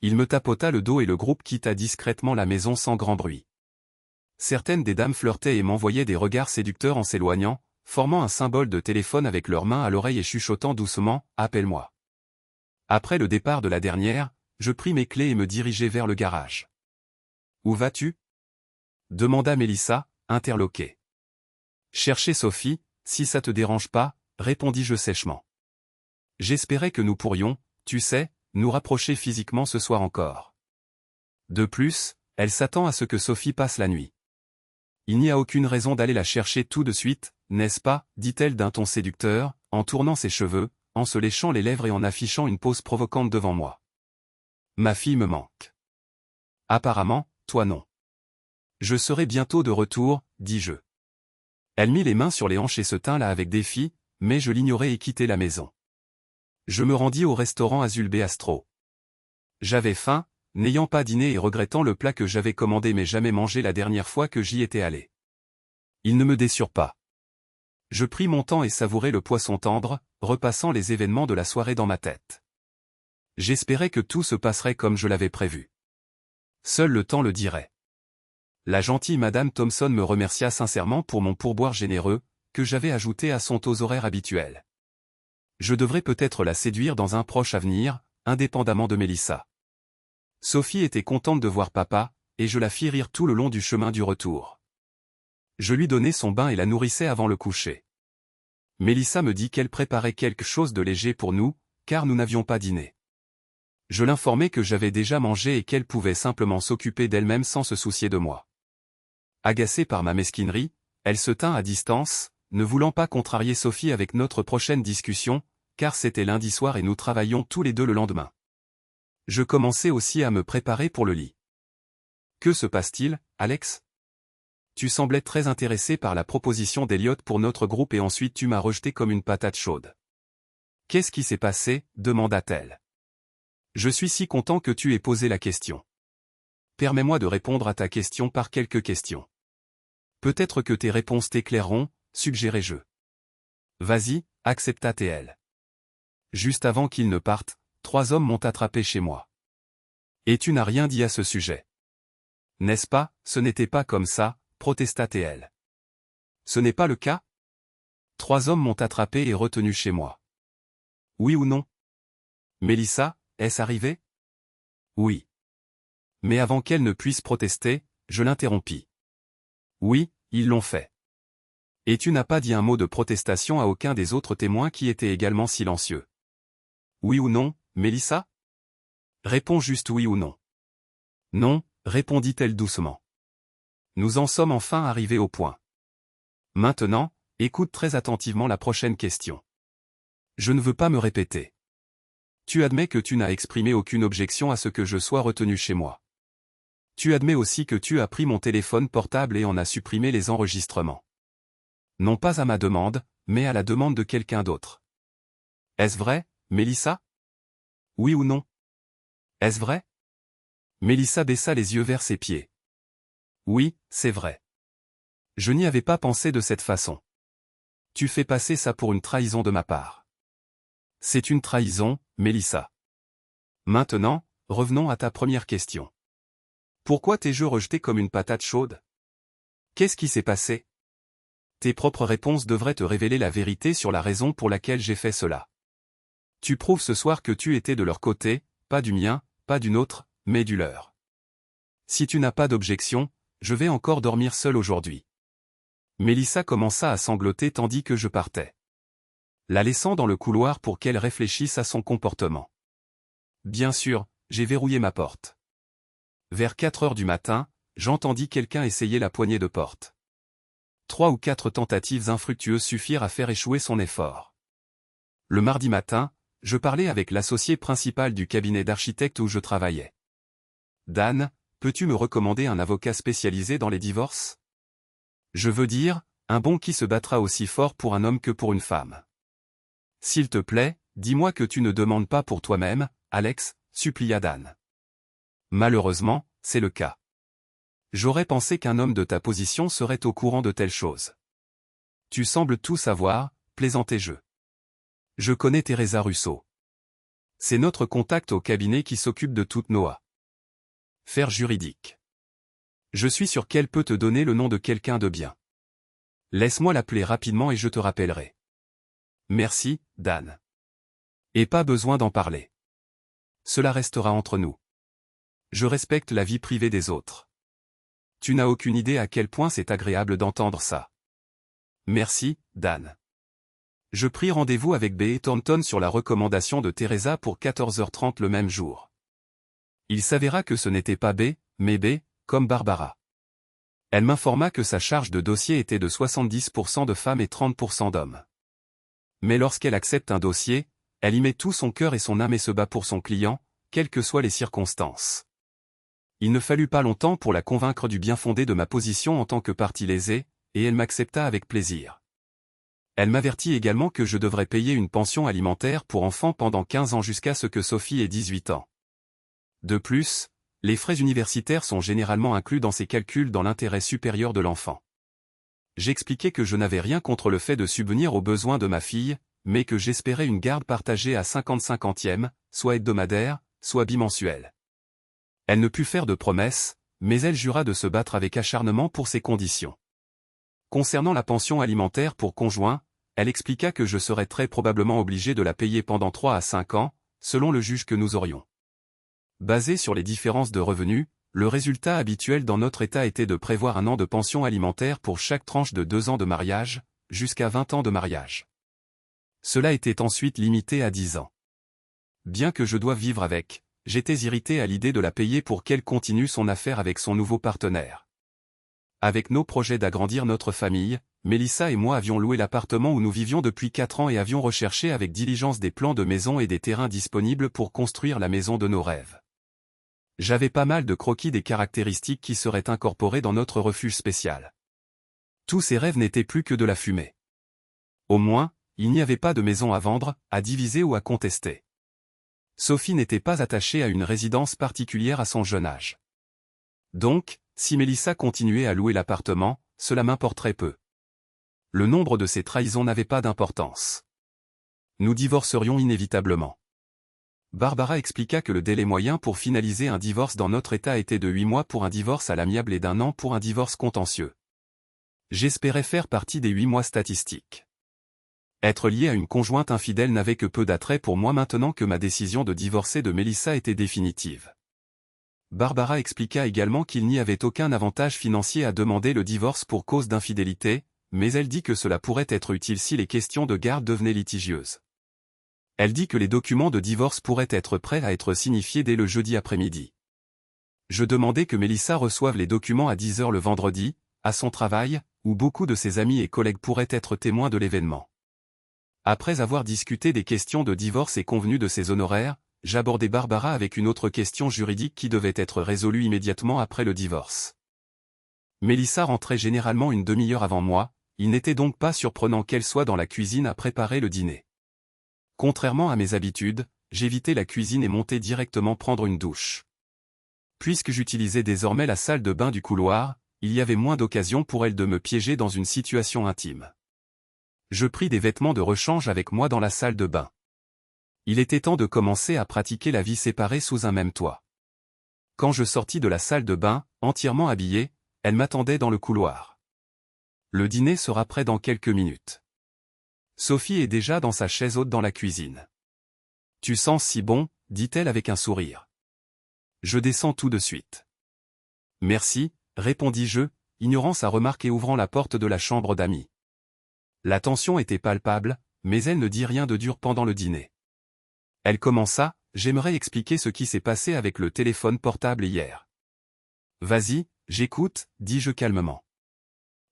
Il me tapota le dos et le groupe quitta discrètement la maison sans grand bruit. Certaines des dames flirtaient et m'envoyaient des regards séducteurs en s'éloignant, formant un symbole de téléphone avec leurs mains à l'oreille et chuchotant doucement, « Appelle-moi ». Après le départ de la dernière, je pris mes clés et me dirigeai vers le garage. « Où vas-tu » demanda Mélissa, interloquée. « Chercher Sophie, si ça te dérange pas, répondis-je sèchement. J'espérais que nous pourrions, tu sais, nous rapprocher physiquement ce soir encore. De plus, elle s'attend à ce que Sophie passe la nuit. Il n'y a aucune raison d'aller la chercher tout de suite, n'est-ce pas, dit-elle d'un ton séducteur, en tournant ses cheveux, en se léchant les lèvres et en affichant une pose provocante devant moi. Ma fille me manque. Apparemment, toi non. Je serai bientôt de retour, dis-je. Elle mit les mains sur les hanches et se tint là avec défi, mais je l'ignorai et quittai la maison. Je me rendis au restaurant Azul Beastro. J'avais faim, n'ayant pas dîné et regrettant le plat que j'avais commandé mais jamais mangé la dernière fois que j'y étais allé. Ils ne me déçurent pas. Je pris mon temps et savourai le poisson tendre, repassant les événements de la soirée dans ma tête. J'espérais que tout se passerait comme je l'avais prévu. Seul le temps le dirait. La gentille Madame Thompson me remercia sincèrement pour mon pourboire généreux, que j'avais ajouté à son taux horaire habituel. Je devrais peut-être la séduire dans un proche avenir, indépendamment de Mélissa. Sophie était contente de voir papa, et je la fis rire tout le long du chemin du retour. Je lui donnai son bain et la nourrissais avant le coucher. Mélissa me dit qu'elle préparait quelque chose de léger pour nous, car nous n'avions pas dîné. Je l'informai que j'avais déjà mangé et qu'elle pouvait simplement s'occuper d'elle-même sans se soucier de moi. Agacée par ma mesquinerie, elle se tint à distance, ne voulant pas contrarier Sophie avec notre prochaine discussion, car c'était lundi soir et nous travaillions tous les deux le lendemain. Je commençais aussi à me préparer pour le lit. Que se passe-t-il, Alex? Tu semblais très intéressé par la proposition d'Elliot pour notre groupe et ensuite tu m'as rejeté comme une patate chaude. Qu'est-ce qui s'est passé? Demanda-t-elle. Je suis si content que tu aies posé la question. Permets-moi de répondre à ta question par quelques questions. Peut-être que tes réponses t'éclaireront, suggérai-je. Vas-y, accepta TL. Juste avant qu'ils ne partent, 3 hommes m'ont attrapé chez moi. Et tu n'as rien dit à ce sujet. N'est-ce pas? Ce n'était pas comme ça, protesta TL. Ce n'est pas le cas? 3 hommes m'ont attrapé et retenu chez moi. Oui ou non? Mélissa, est-ce arrivé? Oui. Mais avant qu'elle ne puisse protester, je l'interrompis. Oui, ils l'ont fait. Et tu n'as pas dit un mot de protestation à aucun des autres témoins qui étaient également silencieux. Oui ou non, Mélissa? Réponds juste oui ou non. Non, répondit-elle doucement. Nous en sommes enfin arrivés au point. Maintenant, écoute très attentivement la prochaine question. Je ne veux pas me répéter. Tu admets que tu n'as exprimé aucune objection à ce que je sois retenu chez moi. Tu admets aussi que tu as pris mon téléphone portable et en as supprimé les enregistrements. Non pas à ma demande, mais à la demande de quelqu'un d'autre. Est-ce vrai, Mélissa? Oui ou non? Est-ce vrai? Mélissa baissa les yeux vers ses pieds. Oui, c'est vrai. Je n'y avais pas pensé de cette façon. Tu fais passer ça pour une trahison de ma part. C'est une trahison, Mélissa. Maintenant, revenons à ta première question. Pourquoi t'ai-je rejeté comme une patate chaude? Qu'est-ce qui s'est passé? Tes propres réponses devraient te révéler la vérité sur la raison pour laquelle j'ai fait cela. Tu prouves ce soir que tu étais de leur côté, pas du mien, pas d'une autre, mais du leur. Si tu n'as pas d'objection, je vais encore dormir seul aujourd'hui. Mélissa commença à sangloter tandis que je partais. La laissant dans le couloir pour qu'elle réfléchisse à son comportement. Bien sûr, j'ai verrouillé ma porte. Vers 4 heures du matin, j'entendis quelqu'un essayer la poignée de porte. 3 ou 4 tentatives infructueuses suffirent à faire échouer son effort. Le mardi matin, je parlais avec l'associé principal du cabinet d'architecte où je travaillais. Dan, peux-tu me recommander un avocat spécialisé dans les divorces? Je veux dire, un bon qui se battra aussi fort pour un homme que pour une femme. S'il te plaît, dis-moi que tu ne demandes pas pour toi-même, Alex, supplia Dan. Malheureusement, c'est le cas. J'aurais pensé qu'un homme de ta position serait au courant de telles choses. Tu sembles tout savoir, plaisantai-je. Je connais Teresa Russo. C'est notre contact au cabinet qui s'occupe de toutes nos affaires juridiques. Je suis sûr qu'elle peut te donner le nom de quelqu'un de bien. Laisse-moi l'appeler rapidement et je te rappellerai. Merci, Dan. Et pas besoin d'en parler. Cela restera entre nous. Je respecte la vie privée des autres. Tu n'as aucune idée à quel point c'est agréable d'entendre ça. Merci, Dan. Je pris rendez-vous avec B. Thornton sur la recommandation de Teresa pour 14h30 le même jour. Il s'avéra que ce n'était pas B, mais B, comme Barbara. Elle m'informa que sa charge de dossier était de 70% de femmes et 30% d'hommes. Mais lorsqu'elle accepte un dossier, elle y met tout son cœur et son âme et se bat pour son client, quelles que soient les circonstances. Il ne fallut pas longtemps pour la convaincre du bien-fondé de ma position en tant que partie lésée, et elle m'accepta avec plaisir. Elle m'avertit également que je devrais payer une pension alimentaire pour enfants pendant 15 ans jusqu'à ce que Sophie ait 18 ans. De plus, les frais universitaires sont généralement inclus dans ces calculs dans l'intérêt supérieur de l'enfant. J'expliquai que je n'avais rien contre le fait de subvenir aux besoins de ma fille, mais que j'espérais une garde partagée à 50-50e, soit hebdomadaire, soit bimensuelle. Elle ne put faire de promesses, mais elle jura de se battre avec acharnement pour ces conditions. Concernant la pension alimentaire pour conjoint, elle expliqua que je serais très probablement obligé de la payer pendant 3 à 5 ans, selon le juge que nous aurions. Basé sur les différences de revenus, le résultat habituel dans notre État était de prévoir 1 an de pension alimentaire pour chaque tranche de 2 ans de mariage, jusqu'à 20 ans de mariage. Cela était ensuite limité à 10 ans. Bien que je doive vivre avec, j'étais irrité à l'idée de la payer pour qu'elle continue son affaire avec son nouveau partenaire. Avec nos projets d'agrandir notre famille, Mélissa et moi avions loué l'appartement où nous vivions depuis 4 ans et avions recherché avec diligence des plans de maison et des terrains disponibles pour construire la maison de nos rêves. J'avais pas mal de croquis des caractéristiques qui seraient incorporées dans notre refuge spécial. Tous ces rêves n'étaient plus que de la fumée. Au moins, il n'y avait pas de maison à vendre, à diviser ou à contester. Sophie n'était pas attachée à une résidence particulière à son jeune âge. Donc, si Mélissa continuait à louer l'appartement, cela m'importerait peu. Le nombre de ces trahisons n'avait pas d'importance. Nous divorcerions inévitablement. Barbara expliqua que le délai moyen pour finaliser un divorce dans notre État était de 8 mois pour un divorce à l'amiable et d'1 an pour un divorce contentieux. J'espérais faire partie des 8 mois statistiques. Être lié à une conjointe infidèle n'avait que peu d'attrait pour moi maintenant que ma décision de divorcer de Mélissa était définitive. Barbara expliqua également qu'il n'y avait aucun avantage financier à demander le divorce pour cause d'infidélité, mais elle dit que cela pourrait être utile si les questions de garde devenaient litigieuses. Elle dit que les documents de divorce pourraient être prêts à être signifiés dès le jeudi après-midi. Je demandais que Mélissa reçoive les documents à 10 h le vendredi, à son travail, où beaucoup de ses amis et collègues pourraient être témoins de l'événement. Après avoir discuté des questions de divorce et convenu de ses honoraires, j'abordai Barbara avec une autre question juridique qui devait être résolue immédiatement après le divorce. Mélissa rentrait généralement une demi-heure avant moi, il n'était donc pas surprenant qu'elle soit dans la cuisine à préparer le dîner. Contrairement à mes habitudes, j'évitais la cuisine et montais directement prendre une douche. Puisque j'utilisais désormais la salle de bain du couloir, il y avait moins d'occasion pour elle de me piéger dans une situation intime. Je pris des vêtements de rechange avec moi dans la salle de bain. Il était temps de commencer à pratiquer la vie séparée sous un même toit. Quand je sortis de la salle de bain, entièrement habillée, elle m'attendait dans le couloir. Le dîner sera prêt dans quelques minutes. Sophie est déjà dans sa chaise haute dans la cuisine. Tu sens si bon, dit-elle avec un sourire. Je descends tout de suite. Merci, répondis-je, ignorant sa remarque et ouvrant la porte de la chambre d'amis. La tension était palpable, mais elle ne dit rien de dur pendant le dîner. Elle commença, j'aimerais expliquer ce qui s'est passé avec le téléphone portable hier. Vas-y, j'écoute, dis-je calmement.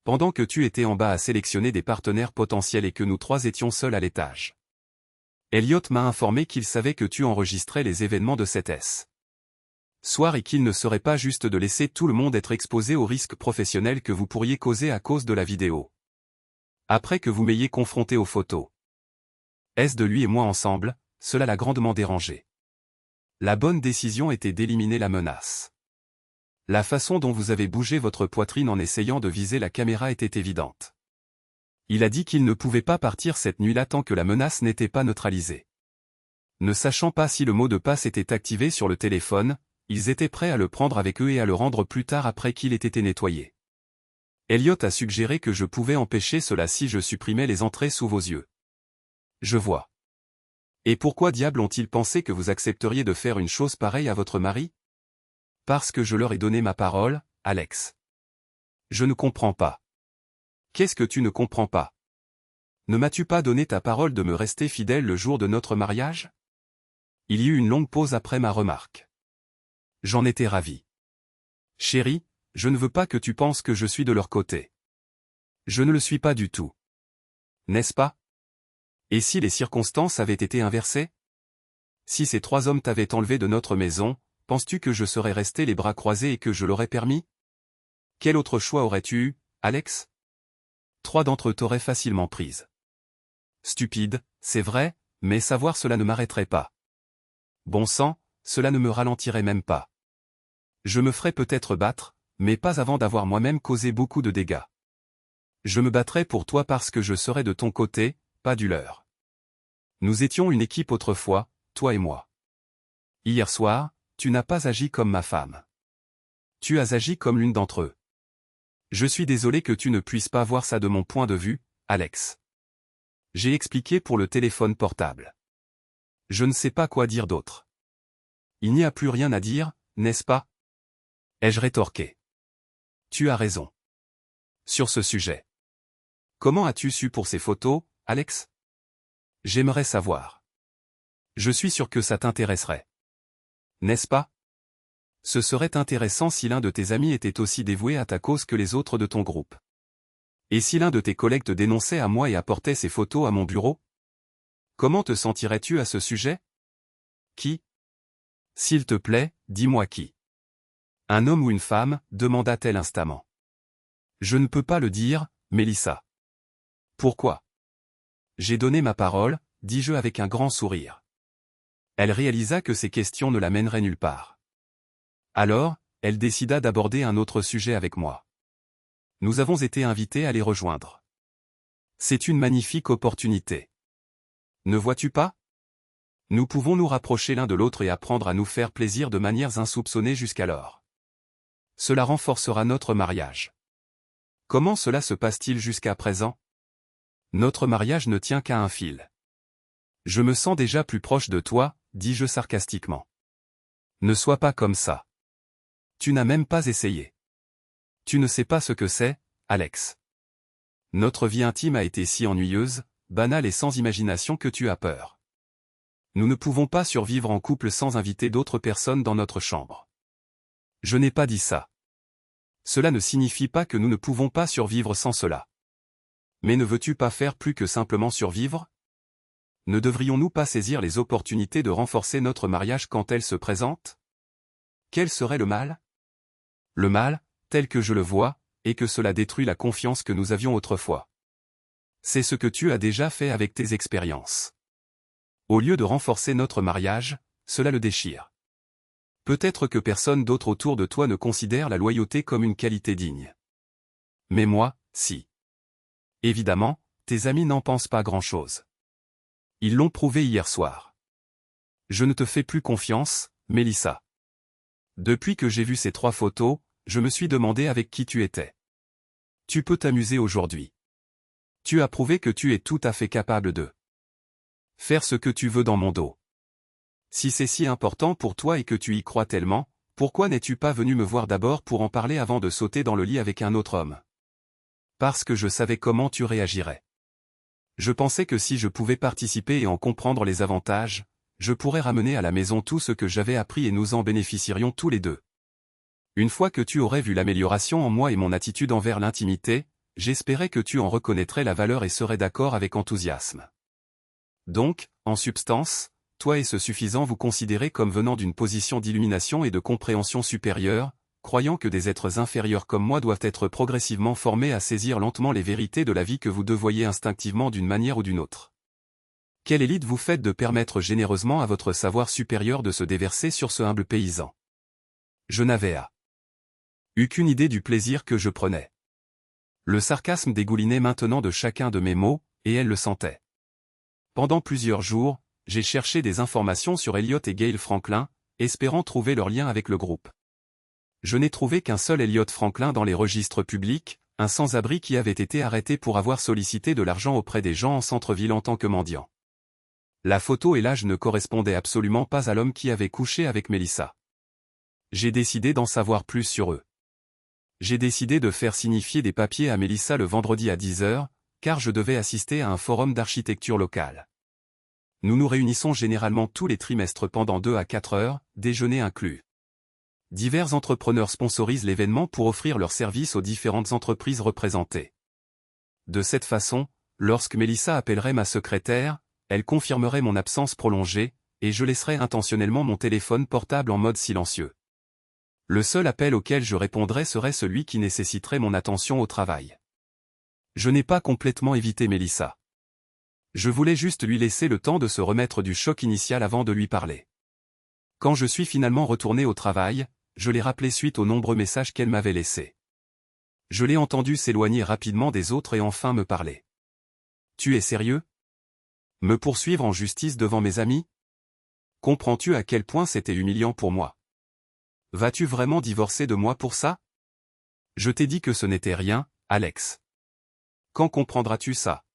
Pendant que tu étais en bas à sélectionner des partenaires potentiels et que nous trois étions seuls à l'étage. Elliot m'a informé qu'il savait que tu enregistrais les événements de cette soir et qu'il ne serait pas juste de laisser tout le monde être exposé aux risques professionnels que vous pourriez causer à cause de la vidéo. Après que vous m'ayez confronté aux photos. De lui et moi ensemble, cela l'a grandement dérangé. La bonne décision était d'éliminer la menace. La façon dont vous avez bougé votre poitrine en essayant de viser la caméra était évidente. Il a dit qu'il ne pouvait pas partir cette nuit-là tant que la menace n'était pas neutralisée. Ne sachant pas si le mot de passe était activé sur le téléphone, ils étaient prêts à le prendre avec eux et à le rendre plus tard après qu'il ait été nettoyé. Elliot a suggéré que je pouvais empêcher cela si je supprimais les entrées sous vos yeux. Je vois. Et pourquoi diable ont-ils pensé que vous accepteriez de faire une chose pareille à votre mari? Parce que je leur ai donné ma parole, Alex. Je ne comprends pas. Qu'est-ce que tu ne comprends pas? Ne m'as-tu pas donné ta parole de me rester fidèle le jour de notre mariage? Il y eut une longue pause après ma remarque. J'en étais ravi. Chérie, je ne veux pas que tu penses que je suis de leur côté. Je ne le suis pas du tout. N'est-ce pas? Et si les circonstances avaient été inversées? Si ces 3 hommes t'avaient enlevé de notre maison, penses-tu que je serais resté les bras croisés et que je l'aurais permis? Quel autre choix aurais-tu eu, Alex? 3 d'entre eux t'auraient facilement prise. Stupide, c'est vrai, mais savoir cela ne m'arrêterait pas. Bon sang, cela ne me ralentirait même pas. Je me ferais peut-être battre, mais pas avant d'avoir moi-même causé beaucoup de dégâts. Je me battrais pour toi parce que je serais de ton côté, pas du leur. Nous étions une équipe autrefois, toi et moi. Hier soir, tu n'as pas agi comme ma femme. Tu as agi comme l'une d'entre eux. Je suis désolé que tu ne puisses pas voir ça de mon point de vue, Alex. J'ai expliqué pour le téléphone portable. Je ne sais pas quoi dire d'autre. Il n'y a plus rien à dire, n'est-ce pas? Ai-je rétorqué. Tu as raison. Sur ce sujet. Comment as-tu su pour ces photos, Alex? J'aimerais savoir. Je suis sûr que ça t'intéresserait. N'est-ce pas? Ce serait intéressant si l'un de tes amis était aussi dévoué à ta cause que les autres de ton groupe. Et si l'un de tes collègues te dénonçait à moi et apportait ses photos à mon bureau? Comment te sentirais-tu à ce sujet? Qui? S'il te plaît, dis-moi qui. Un homme ou une femme, demanda-t-elle instamment. Je ne peux pas le dire, Mélissa. Pourquoi? J'ai donné ma parole, dis-je avec un grand sourire. Elle réalisa que ces questions ne la mèneraient nulle part. Alors, elle décida d'aborder un autre sujet avec moi. Nous avons été invités à les rejoindre. C'est une magnifique opportunité. Ne vois-tu pas? Nous pouvons nous rapprocher l'un de l'autre et apprendre à nous faire plaisir de manières insoupçonnées jusqu'alors. Cela renforcera notre mariage. Comment cela se passe-t-il jusqu'à présent? Notre mariage ne tient qu'à un fil. Je me sens déjà plus proche de toi, dis-je sarcastiquement. Ne sois pas comme ça. Tu n'as même pas essayé. Tu ne sais pas ce que c'est, Alex. Notre vie intime a été si ennuyeuse, banale et sans imagination que tu as peur. Nous ne pouvons pas survivre en couple sans inviter d'autres personnes dans notre chambre. Je n'ai pas dit ça. Cela ne signifie pas que nous ne pouvons pas survivre sans cela. Mais ne veux-tu pas faire plus que simplement survivre? Ne devrions-nous pas saisir les opportunités de renforcer notre mariage quand elles se présentent? Quel serait le mal? Le mal, tel que je le vois, est que cela détruit la confiance que nous avions autrefois. C'est ce que tu as déjà fait avec tes expériences. Au lieu de renforcer notre mariage, cela le déchire. Peut-être que personne d'autre autour de toi ne considère la loyauté comme une qualité digne. Mais moi, si. Évidemment, tes amis n'en pensent pas grand-chose. Ils l'ont prouvé hier soir. Je ne te fais plus confiance, Mélissa. Depuis que j'ai vu ces 3 photos, je me suis demandé avec qui tu étais. Tu peux t'amuser aujourd'hui. Tu as prouvé que tu es tout à fait capable de faire ce que tu veux dans mon dos. Si c'est si important pour toi et que tu y crois tellement, pourquoi n'es-tu pas venu me voir d'abord pour en parler avant de sauter dans le lit avec un autre homme? Parce que je savais comment tu réagirais. Je pensais que si je pouvais participer et en comprendre les avantages, je pourrais ramener à la maison tout ce que j'avais appris et nous en bénéficierions tous les deux. Une fois que tu aurais vu l'amélioration en moi et mon attitude envers l'intimité, j'espérais que tu en reconnaîtrais la valeur et serais d'accord avec enthousiasme. Donc, en substance, toi et ce suffisant vous considérez comme venant d'une position d'illumination et de compréhension supérieure, croyant que des êtres inférieurs comme moi doivent être progressivement formés à saisir lentement les vérités de la vie que vous devoyez instinctivement d'une manière ou d'une autre. Quelle élite vous faites de permettre généreusement à votre savoir supérieur de se déverser sur ce humble paysan? Je n'avais aucune idée du plaisir que je prenais. Le sarcasme dégoulinait maintenant de chacun de mes mots, et elle le sentait. Pendant plusieurs jours, j'ai cherché des informations sur Elliot et Gail Franklin, espérant trouver leur lien avec le groupe. Je n'ai trouvé qu'un seul Elliot Franklin dans les registres publics, un sans-abri qui avait été arrêté pour avoir sollicité de l'argent auprès des gens en centre-ville en tant que mendiant. La photo et l'âge ne correspondaient absolument pas à l'homme qui avait couché avec Mélissa. J'ai décidé d'en savoir plus sur eux. J'ai décidé de faire signifier des papiers à Mélissa le vendredi à 10 h, car je devais assister à un forum d'architecture locale. Nous nous réunissons généralement tous les trimestres pendant 2 à 4 heures, déjeuner inclus. Divers entrepreneurs sponsorisent l'événement pour offrir leurs services aux différentes entreprises représentées. De cette façon, lorsque Mélissa appellerait ma secrétaire, elle confirmerait mon absence prolongée, et je laisserais intentionnellement mon téléphone portable en mode silencieux. Le seul appel auquel je répondrais serait celui qui nécessiterait mon attention au travail. Je n'ai pas complètement évité Mélissa. Je voulais juste lui laisser le temps de se remettre du choc initial avant de lui parler. Quand je suis finalement retourné au travail, je l'ai rappelé suite aux nombreux messages qu'elle m'avait laissés. Je l'ai entendu s'éloigner rapidement des autres et enfin me parler. « Tu es sérieux? Me poursuivre en justice devant mes amis? Comprends-tu à quel point c'était humiliant pour moi? Vas-tu vraiment divorcer de moi pour ça? Je t'ai dit que ce n'était rien, Alex. Quand comprendras-tu ça?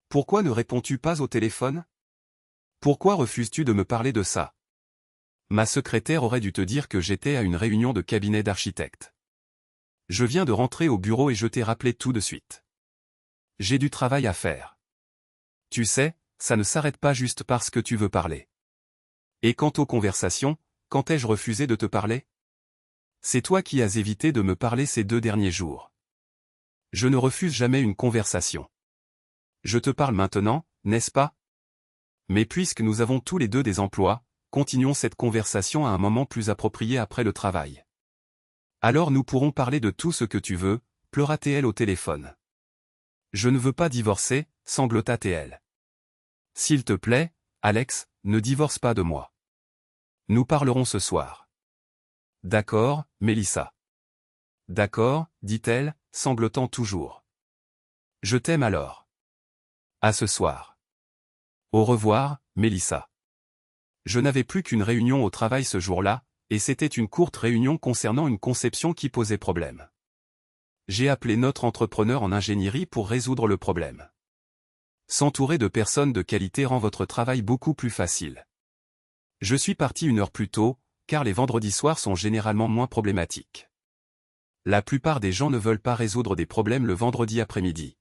Pourquoi ne réponds-tu pas au téléphone? Pourquoi refuses-tu de me parler de ça? Ma secrétaire aurait dû te dire que j'étais à une réunion de cabinet d'architectes. Je viens de rentrer au bureau et je t'ai rappelé tout de suite. J'ai du travail à faire. Tu sais, ça ne s'arrête pas juste parce que tu veux parler. Et quant aux conversations, quand ai-je refusé de te parler? C'est toi qui as évité de me parler ces 2 derniers jours. Je ne refuse jamais une conversation. Je te parle maintenant, n'est-ce pas? Mais puisque nous avons tous les deux des emplois, continuons cette conversation à un moment plus approprié après le travail. Alors nous pourrons parler de tout ce que tu veux, pleura TL au téléphone. Je ne veux pas divorcer, sanglota TL. S'il te plaît, Alex, ne divorce pas de moi. Nous parlerons ce soir. D'accord, Mélissa. D'accord, dit-elle, sanglotant toujours. Je t'aime alors. À ce soir. Au revoir, Mélissa. Je n'avais plus qu'une réunion au travail ce jour-là, et c'était une courte réunion concernant une conception qui posait problème. J'ai appelé notre entrepreneur en ingénierie pour résoudre le problème. S'entourer de personnes de qualité rend votre travail beaucoup plus facile. Je suis parti 1 heure plus tôt, car les vendredis soirs sont généralement moins problématiques. La plupart des gens ne veulent pas résoudre des problèmes le vendredi après-midi.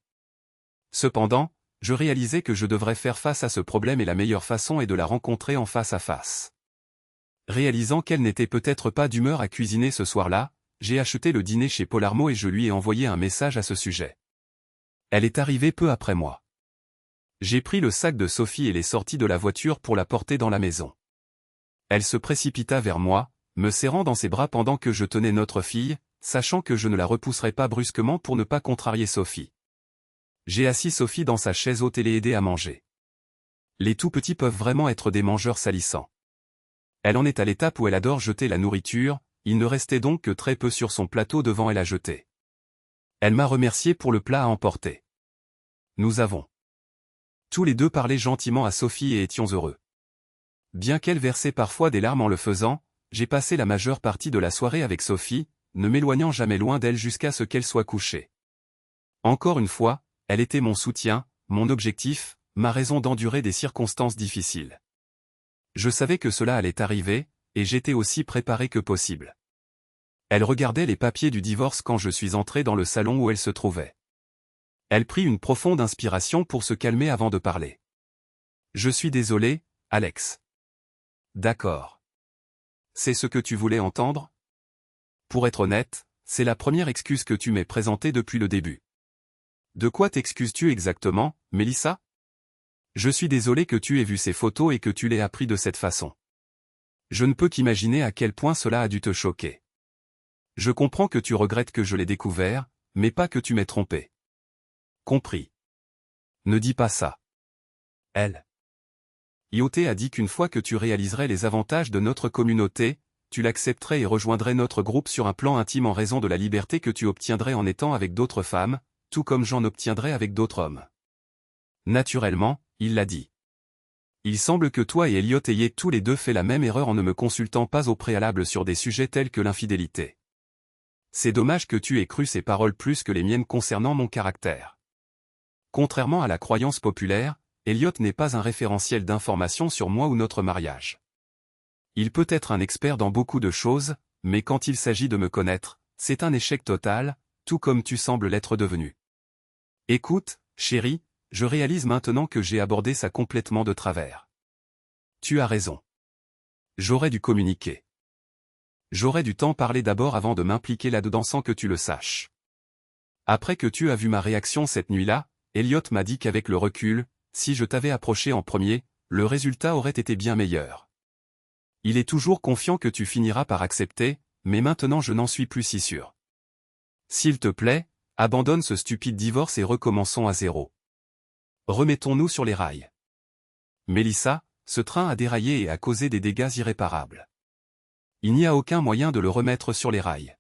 Cependant, je réalisais que je devrais faire face à ce problème et la meilleure façon est de la rencontrer en face à face. Réalisant qu'elle n'était peut-être pas d'humeur à cuisiner ce soir-là, j'ai acheté le dîner chez Polarmo et je lui ai envoyé un message à ce sujet. Elle est arrivée peu après moi. J'ai pris le sac de Sophie et l'ai sortie de la voiture pour la porter dans la maison. Elle se précipita vers moi, me serrant dans ses bras pendant que je tenais notre fille, sachant que je ne la repousserais pas brusquement pour ne pas contrarier Sophie. J'ai assis Sophie dans sa chaise haute et l'ai aidée à manger. Les tout-petits peuvent vraiment être des mangeurs salissants. Elle en est à l'étape où elle adore jeter la nourriture, il ne restait donc que très peu sur son plateau devant elle à jeter. Elle m'a remercié pour le plat à emporter. Nous avons tous les deux parlé gentiment à Sophie et étions heureux. Bien qu'elle versait parfois des larmes en le faisant, j'ai passé la majeure partie de la soirée avec Sophie, ne m'éloignant jamais loin d'elle jusqu'à ce qu'elle soit couchée. Encore une fois, elle était mon soutien, mon objectif, ma raison d'endurer des circonstances difficiles. Je savais que cela allait arriver, et j'étais aussi préparé que possible. Elle regardait les papiers du divorce quand je suis entré dans le salon où elle se trouvait. Elle prit une profonde inspiration pour se calmer avant de parler. Je suis désolé, Alex. D'accord. C'est ce que tu voulais entendre? Pour être honnête, c'est la première excuse que tu m'as présentée depuis le début. De quoi t'excuses-tu exactement, Mélissa? Je suis désolé que tu aies vu ces photos et que tu l'aies appris de cette façon. Je ne peux qu'imaginer à quel point cela a dû te choquer. Je comprends que tu regrettes que je l'ai découvert, mais pas que tu m'aies trompé. Compris. Ne dis pas ça. Elle. IoT a dit qu'une fois que tu réaliserais les avantages de notre communauté, tu l'accepterais et rejoindrais notre groupe sur un plan intime en raison de la liberté que tu obtiendrais en étant avec d'autres femmes, tout comme j'en obtiendrais avec d'autres hommes. Naturellement, il l'a dit. Il semble que toi et Elliot ayez tous les deux fait la même erreur en ne me consultant pas au préalable sur des sujets tels que l'infidélité. C'est dommage que tu aies cru ces paroles plus que les miennes concernant mon caractère. Contrairement à la croyance populaire, Elliot n'est pas un référentiel d'information sur moi ou notre mariage. Il peut être un expert dans beaucoup de choses, mais quand il s'agit de me connaître, c'est un échec total, tout comme tu sembles l'être devenu. Écoute, chérie, je réalise maintenant que j'ai abordé ça complètement de travers. Tu as raison. J'aurais dû communiquer. J'aurais dû t'en parler d'abord avant de m'impliquer là-dedans sans que tu le saches. Après que tu as vu ma réaction cette nuit-là, Elliot m'a dit qu'avec le recul, si je t'avais approché en premier, le résultat aurait été bien meilleur. Il est toujours confiant que tu finiras par accepter, mais maintenant je n'en suis plus si sûr. S'il te plaît, abandonne ce stupide divorce et recommençons à zéro. Remettons-nous sur les rails. Mélissa, ce train a déraillé et a causé des dégâts irréparables. Il n'y a aucun moyen de le remettre sur les rails.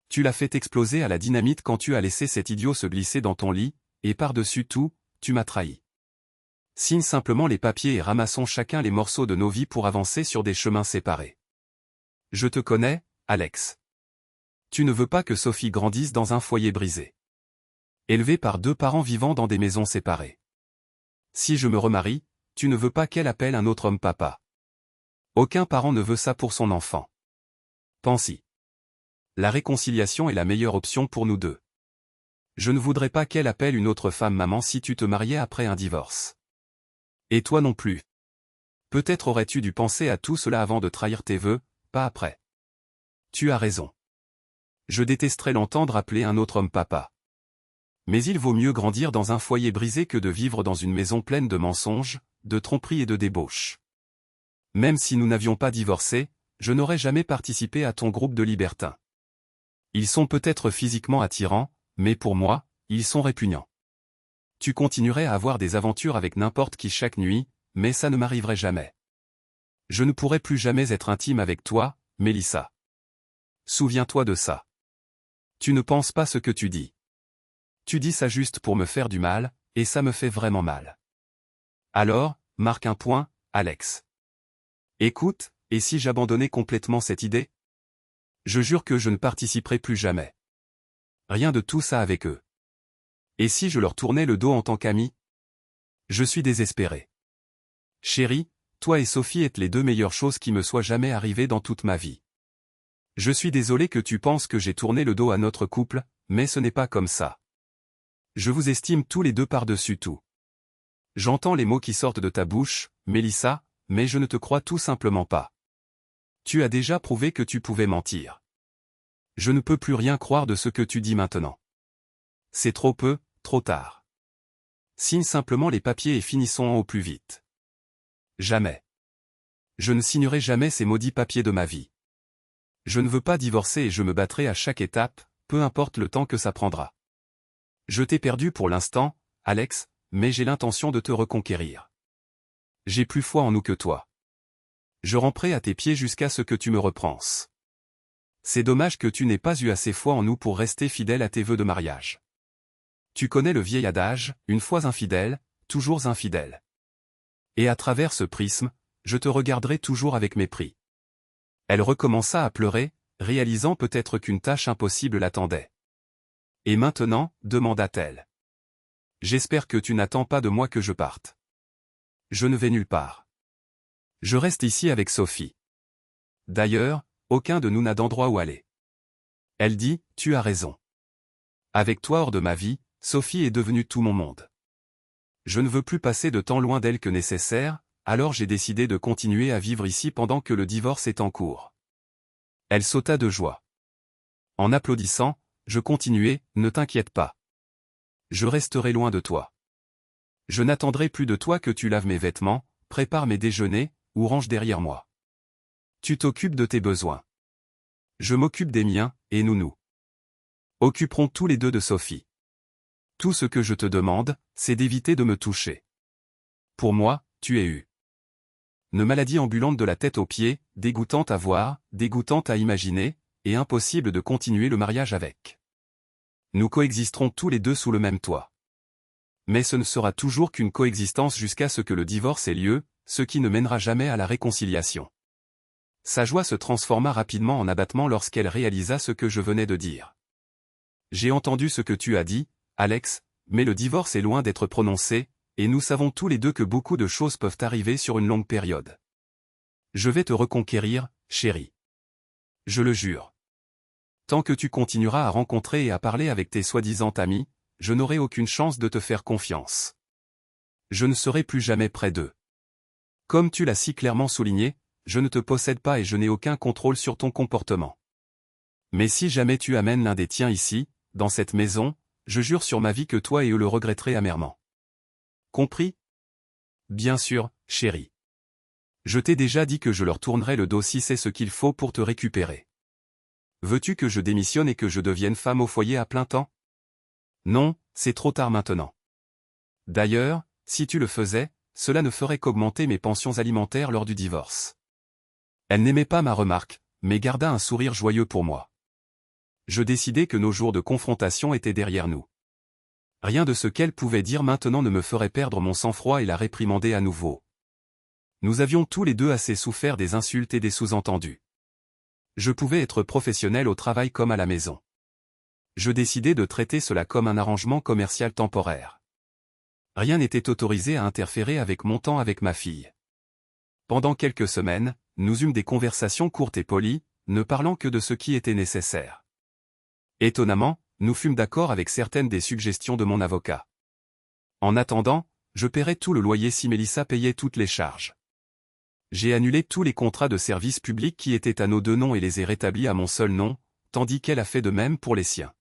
Tu l'as fait exploser à la dynamite quand tu as laissé cet idiot se glisser dans ton lit, et par-dessus tout, tu m'as trahi. Signe simplement les papiers et ramassons chacun les morceaux de nos vies pour avancer sur des chemins séparés. Je te connais, Alex. Tu ne veux pas que Sophie grandisse dans un foyer brisé. Élevée par 2 parents vivant dans des maisons séparées. Si je me remarie, tu ne veux pas qu'elle appelle un autre homme papa. Aucun parent ne veut ça pour son enfant. Pense-y. La réconciliation est la meilleure option pour nous deux. Je ne voudrais pas qu'elle appelle une autre femme maman si tu te mariais après un divorce. Et toi non plus. Peut-être aurais-tu dû penser à tout cela avant de trahir tes vœux, pas après. Tu as raison. Je détesterais l'entendre appeler un autre homme papa. Mais il vaut mieux grandir dans un foyer brisé que de vivre dans une maison pleine de mensonges, de tromperies et de débauches. Même si nous n'avions pas divorcé, je n'aurais jamais participé à ton groupe de libertins. Ils sont peut-être physiquement attirants, mais pour moi, ils sont répugnants. Tu continuerais à avoir des aventures avec n'importe qui chaque nuit, mais ça ne m'arriverait jamais. Je ne pourrais plus jamais être intime avec toi, Mélissa. Souviens-toi de ça. Tu ne penses pas ce que tu dis. Tu dis ça juste pour me faire du mal, et ça me fait vraiment mal. Alors, marque un point, Alex. Écoute, et si j'abandonnais complètement cette idée? Je jure que je ne participerai plus jamais. Rien de tout ça avec eux. Et si je leur tournais le dos en tant qu'ami? Je suis désespéré. Chérie, toi et Sophie êtes les deux meilleures choses qui me soient jamais arrivées dans toute ma vie. Je suis désolé que tu penses que j'ai tourné le dos à notre couple, mais ce n'est pas comme ça. Je vous estime tous les deux par-dessus tout. J'entends les mots qui sortent de ta bouche, Mélissa, mais je ne te crois tout simplement pas. Tu as déjà prouvé que tu pouvais mentir. Je ne peux plus rien croire de ce que tu dis maintenant. C'est trop peu, trop tard. Signe simplement les papiers et finissons au plus vite. Jamais. Je ne signerai jamais ces maudits papiers de ma vie. Je ne veux pas divorcer et je me battrai à chaque étape, peu importe le temps que ça prendra. Je t'ai perdu pour l'instant, Alex, mais j'ai l'intention de te reconquérir. J'ai plus foi en nous que toi. Je ramperai à tes pieds jusqu'à ce que tu me repenses. C'est dommage que tu n'aies pas eu assez foi en nous pour rester fidèle à tes vœux de mariage. Tu connais le vieil adage, une fois infidèle, toujours infidèle. Et à travers ce prisme, je te regarderai toujours avec mépris. Elle recommença à pleurer, réalisant peut-être qu'une tâche impossible l'attendait. Et maintenant, demanda-t-elle. J'espère que tu n'attends pas de moi que je parte. Je ne vais nulle part. Je reste ici avec Sophie. D'ailleurs, aucun de nous n'a d'endroit où aller. Elle dit, tu as raison. Avec toi hors de ma vie, Sophie est devenue tout mon monde. Je ne veux plus passer de temps loin d'elle que nécessaire, alors j'ai décidé de continuer à vivre ici pendant que le divorce est en cours. Elle sauta de joie. En applaudissant, je continuai, ne t'inquiète pas. Je resterai loin de toi. Je n'attendrai plus de toi que tu laves mes vêtements, prépares mes déjeuners, ou ranges derrière moi. Tu t'occupes de tes besoins. Je m'occupe des miens, et nous occuperons tous les deux de Sophie. Tout ce que je te demande, c'est d'éviter de me toucher. Pour moi, tu es une maladie ambulante de la tête aux pieds, dégoûtante à voir, dégoûtante à imaginer, et impossible de continuer le mariage avec. Nous coexisterons tous les deux sous le même toit. Mais ce ne sera toujours qu'une coexistence jusqu'à ce que le divorce ait lieu, ce qui ne mènera jamais à la réconciliation. Sa joie se transforma rapidement en abattement lorsqu'elle réalisa ce que je venais de dire. J'ai entendu ce que tu as dit, Alex, mais le divorce est loin d'être prononcé, et nous savons tous les deux que beaucoup de choses peuvent arriver sur une longue période. Je vais te reconquérir, chérie. Je le jure. Tant que tu continueras à rencontrer et à parler avec tes soi-disant amis, je n'aurai aucune chance de te faire confiance. Je ne serai plus jamais près d'eux. Comme tu l'as si clairement souligné, je ne te possède pas et je n'ai aucun contrôle sur ton comportement. Mais si jamais tu amènes l'un des tiens ici, dans cette maison, je jure sur ma vie que toi et eux le regretterez amèrement. Compris? Bien sûr, chérie. Je t'ai déjà dit que je leur tournerai le dos si c'est ce qu'il faut pour te récupérer. Veux-tu que je démissionne et que je devienne femme au foyer à plein temps? Non, c'est trop tard maintenant. D'ailleurs, si tu le faisais, cela ne ferait qu'augmenter mes pensions alimentaires lors du divorce. Elle n'aimait pas ma remarque, mais garda un sourire joyeux pour moi. Je décidai que nos jours de confrontation étaient derrière nous. Rien de ce qu'elle pouvait dire maintenant ne me ferait perdre mon sang-froid et la réprimander à nouveau. Nous avions tous les deux assez souffert des insultes et des sous-entendus. Je pouvais être professionnel au travail comme à la maison. Je décidai de traiter cela comme un arrangement commercial temporaire. Rien n'était autorisé à interférer avec mon temps avec ma fille. Pendant quelques semaines, nous eûmes des conversations courtes et polies, ne parlant que de ce qui était nécessaire. Étonnamment, nous fûmes d'accord avec certaines des suggestions de mon avocat. En attendant, je paierais tout le loyer si Mélissa payait toutes les charges. J'ai annulé tous les contrats de service public qui étaient à nos deux noms et les ai rétablis à mon seul nom, tandis qu'elle a fait de même pour les siens.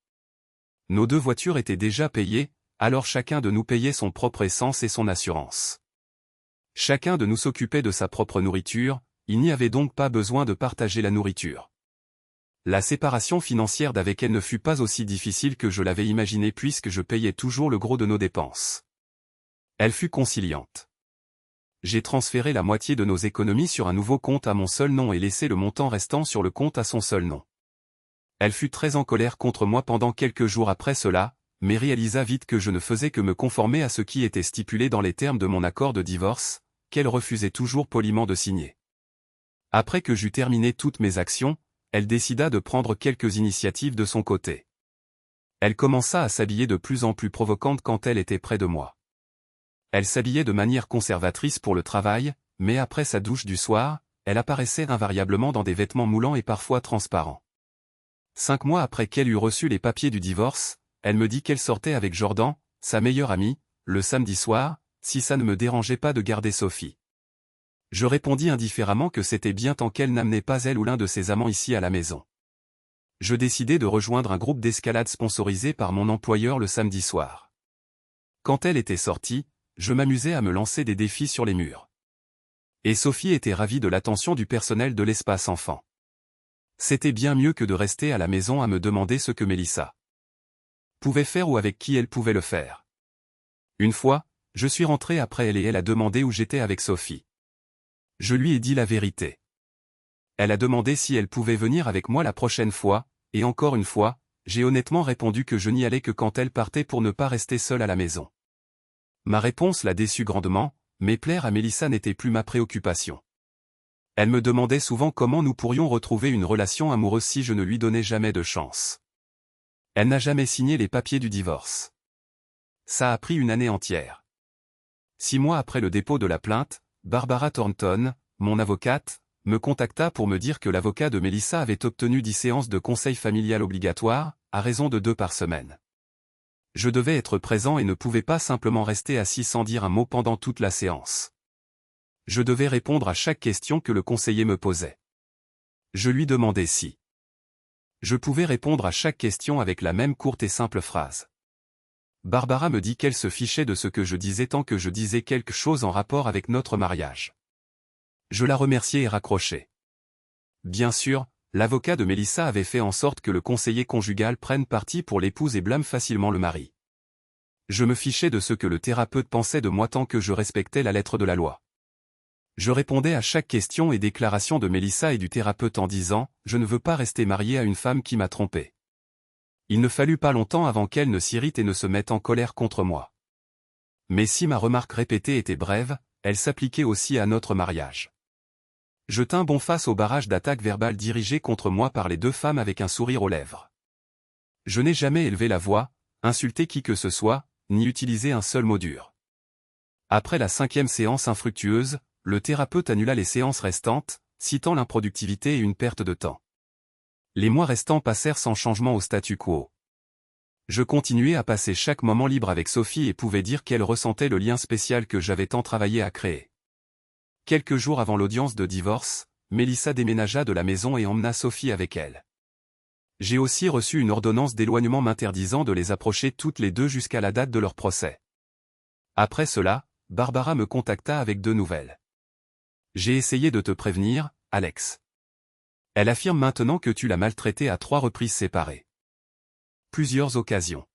Nos 2 voitures étaient déjà payées, alors chacun de nous payait son propre essence et son assurance. Chacun de nous s'occupait de sa propre nourriture, il n'y avait donc pas besoin de partager la nourriture. La séparation financière d'avec elle ne fut pas aussi difficile que je l'avais imaginé puisque je payais toujours le gros de nos dépenses. Elle fut conciliante. J'ai transféré la moitié de nos économies sur un nouveau compte à mon seul nom et laissé le montant restant sur le compte à son seul nom. Elle fut très en colère contre moi pendant quelques jours après cela, mais réalisa vite que je ne faisais que me conformer à ce qui était stipulé dans les termes de mon accord de divorce, qu'elle refusait toujours poliment de signer. Après que j'eus terminé toutes mes actions, elle décida de prendre quelques initiatives de son côté. Elle commença à s'habiller de plus en plus provocante quand elle était près de moi. Elle s'habillait de manière conservatrice pour le travail, mais après sa douche du soir, elle apparaissait invariablement dans des vêtements moulants et parfois transparents. 5 mois après qu'elle eut reçu les papiers du divorce, elle me dit qu'elle sortait avec Jordan, sa meilleure amie, le samedi soir, si ça ne me dérangeait pas de garder Sophie. Je répondis indifféremment que c'était bien tant qu'elle n'amenait pas elle ou l'un de ses amants ici à la maison. Je décidai de rejoindre un groupe d'escalade sponsorisé par mon employeur le samedi soir. Quand elle était sortie, je m'amusais à me lancer des défis sur les murs. Et Sophie était ravie de l'attention du personnel de l'espace enfant. C'était bien mieux que de rester à la maison à me demander ce que Mélissa pouvait faire ou avec qui elle pouvait le faire. Une fois, je suis rentré après elle et elle a demandé où j'étais avec Sophie. Je lui ai dit la vérité. Elle a demandé si elle pouvait venir avec moi la prochaine fois, et encore une fois, j'ai honnêtement répondu que je n'y allais que quand elle partait pour ne pas rester seule à la maison. Ma réponse l'a déçue grandement, mais plaire à Mélissa n'était plus ma préoccupation. Elle me demandait souvent comment nous pourrions retrouver une relation amoureuse si je ne lui donnais jamais de chance. Elle n'a jamais signé les papiers du divorce. Ça a pris une année entière. 6 mois après le dépôt de la plainte, Barbara Thornton, mon avocate, me contacta pour me dire que l'avocat de Mélissa avait obtenu 10 séances de conseil familial obligatoires, à raison de 2 par semaine. Je devais être présent et ne pouvais pas simplement rester assis sans dire un mot pendant toute la séance. Je devais répondre à chaque question que le conseiller me posait. Je lui demandais si je pouvais répondre à chaque question avec la même courte et simple phrase. Barbara me dit qu'elle se fichait de ce que je disais tant que je disais quelque chose en rapport avec notre mariage. Je la remerciai et raccrochai. Bien sûr, l'avocat de Mélissa avait fait en sorte que le conseiller conjugal prenne parti pour l'épouse et blâme facilement le mari. Je me fichais de ce que le thérapeute pensait de moi tant que je respectais la lettre de la loi. Je répondais à chaque question et déclaration de Mélissa et du thérapeute en disant « Je ne veux pas rester marié à une femme qui m'a trompé ». Il ne fallut pas longtemps avant qu'elle ne s'irrite et ne se mette en colère contre moi. Mais si ma remarque répétée était brève, elle s'appliquait aussi à notre mariage. Je tins bon face au barrage d'attaques verbales dirigées contre moi par les 2 femmes avec un sourire aux lèvres. Je n'ai jamais élevé la voix, insulté qui que ce soit, ni utilisé un seul mot dur. Après la 5e séance infructueuse, le thérapeute annula les séances restantes, citant l'improductivité et une perte de temps. Les mois restants passèrent sans changement au statu quo. Je continuais à passer chaque moment libre avec Sophie et pouvais dire qu'elle ressentait le lien spécial que j'avais tant travaillé à créer. Quelques jours avant l'audience de divorce, Mélissa déménagea de la maison et emmena Sophie avec elle. J'ai aussi reçu une ordonnance d'éloignement m'interdisant de les approcher toutes les 2 jusqu'à la date de leur procès. Après cela, Barbara me contacta avec 2 nouvelles. J'ai essayé de te prévenir, Alex. Elle affirme maintenant que tu l'as maltraitée à 3 reprises séparées. Plusieurs occasions.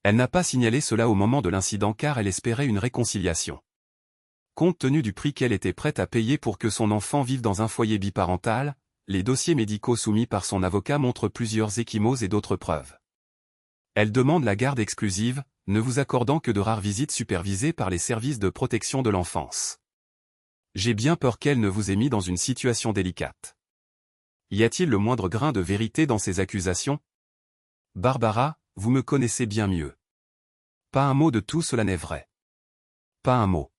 Elle n'a pas signalé cela au moment de l'incident car elle espérait une réconciliation. Compte tenu du prix qu'elle était prête à payer pour que son enfant vive dans un foyer biparental, les dossiers médicaux soumis par son avocat montrent plusieurs ecchymoses et d'autres preuves. Elle demande la garde exclusive, ne vous accordant que de rares visites supervisées par les services de protection de l'enfance. J'ai bien peur qu'elle ne vous ait mis dans une situation délicate. Y a-t-il le moindre grain de vérité dans ces accusations? Barbara, vous me connaissez bien mieux. Pas un mot de tout cela n'est vrai. Pas un mot.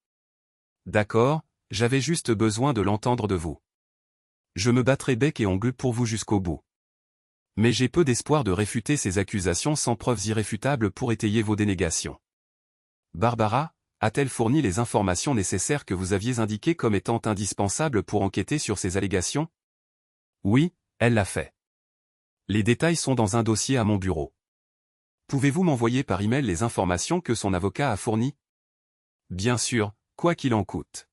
D'accord, j'avais juste besoin de l'entendre de vous. Je me battrai bec et ongle pour vous jusqu'au bout. Mais j'ai peu d'espoir de réfuter ces accusations sans preuves irréfutables pour étayer vos dénégations. Barbara, a-t-elle fourni les informations nécessaires que vous aviez indiquées comme étant indispensables pour enquêter sur ces allégations? Oui, elle l'a fait. Les détails sont dans un dossier à mon bureau. Pouvez-vous m'envoyer par email les informations que son avocat a fournies? Bien sûr, quoi qu'il en coûte.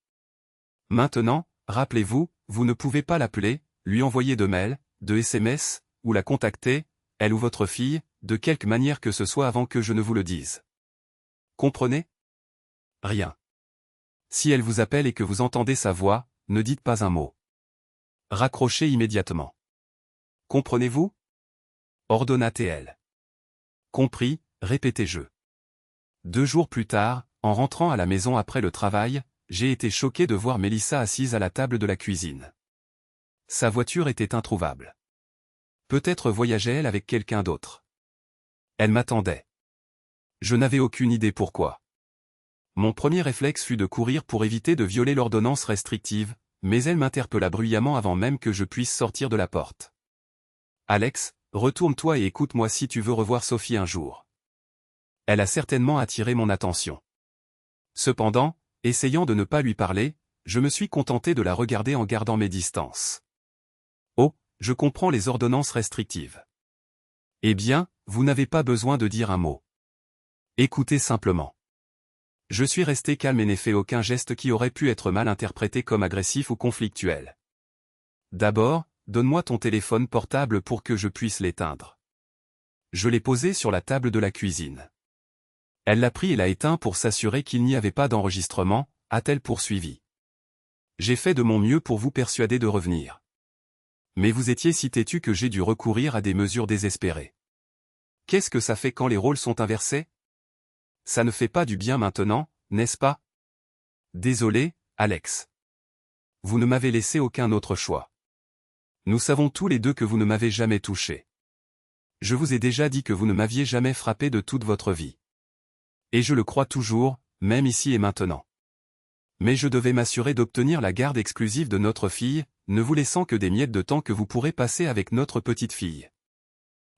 Maintenant, rappelez-vous, vous ne pouvez pas l'appeler, lui envoyer de mails, de SMS, ou la contacter, elle ou votre fille, de quelque manière que ce soit avant que je ne vous le dise. Comprenez? Rien. Si elle vous appelle et que vous entendez sa voix, ne dites pas un mot. Raccrochez immédiatement. Comprenez-vous? Ordonna TL. Compris, répétez-je. 2 jours plus tard, en rentrant à la maison après le travail, j'ai été choqué de voir Mélissa assise à la table de la cuisine. Sa voiture était introuvable. Peut-être voyageait-elle avec quelqu'un d'autre. Elle m'attendait. Je n'avais aucune idée pourquoi. Mon premier réflexe fut de courir pour éviter de violer l'ordonnance restrictive, mais elle m'interpella bruyamment avant même que je puisse sortir de la porte. Alex, retourne-toi et écoute-moi si tu veux revoir Sophie un jour. Elle a certainement attiré mon attention. Cependant, essayant de ne pas lui parler, je me suis contenté de la regarder en gardant mes distances. Oh, je comprends les ordonnances restrictives. Eh bien, vous n'avez pas besoin de dire un mot. Écoutez simplement. Je suis resté calme et n'ai fait aucun geste qui aurait pu être mal interprété comme agressif ou conflictuel. D'abord, donne-moi ton téléphone portable pour que je puisse l'éteindre. Je l'ai posé sur la table de la cuisine. Elle l'a pris et l'a éteint pour s'assurer qu'il n'y avait pas d'enregistrement, a-t-elle poursuivi. J'ai fait de mon mieux pour vous persuader de revenir. Mais vous étiez si têtu que j'ai dû recourir à des mesures désespérées. Qu'est-ce que ça fait quand les rôles sont inversés? Ça ne fait pas du bien maintenant, n'est-ce pas? Désolé, Alex. Vous ne m'avez laissé aucun autre choix. Nous savons tous les deux que vous ne m'avez jamais touché. Je vous ai déjà dit que vous ne m'aviez jamais frappé de toute votre vie. Et je le crois toujours, même ici et maintenant. Mais je devais m'assurer d'obtenir la garde exclusive de notre fille, ne vous laissant que des miettes de temps que vous pourrez passer avec notre petite fille.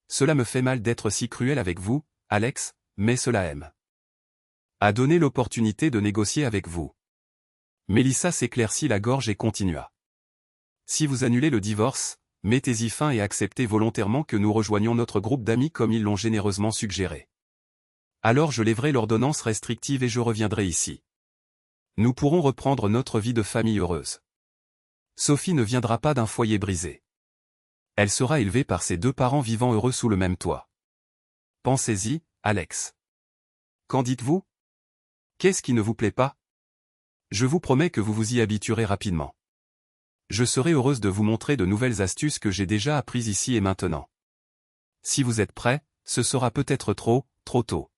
Cela me fait mal d'être si cruel avec vous, Alex, mais cela aime. A donné l'opportunité de négocier avec vous. Mélissa s'éclaircit la gorge et continua. Si vous annulez le divorce, mettez-y fin et acceptez volontairement que nous rejoignions notre groupe d'amis comme ils l'ont généreusement suggéré. Alors je lèverai l'ordonnance restrictive et je reviendrai ici. Nous pourrons reprendre notre vie de famille heureuse. Sophie ne viendra pas d'un foyer brisé. Elle sera élevée par ses 2 parents vivant heureux sous le même toit. Pensez-y, Alex. Qu'en dites-vous? Qu'est-ce qui ne vous plaît pas? Je vous promets que vous vous y habituerez rapidement. Je serai heureuse de vous montrer de nouvelles astuces que j'ai déjà apprises ici et maintenant. Si vous êtes prêt, ce sera peut-être trop tôt.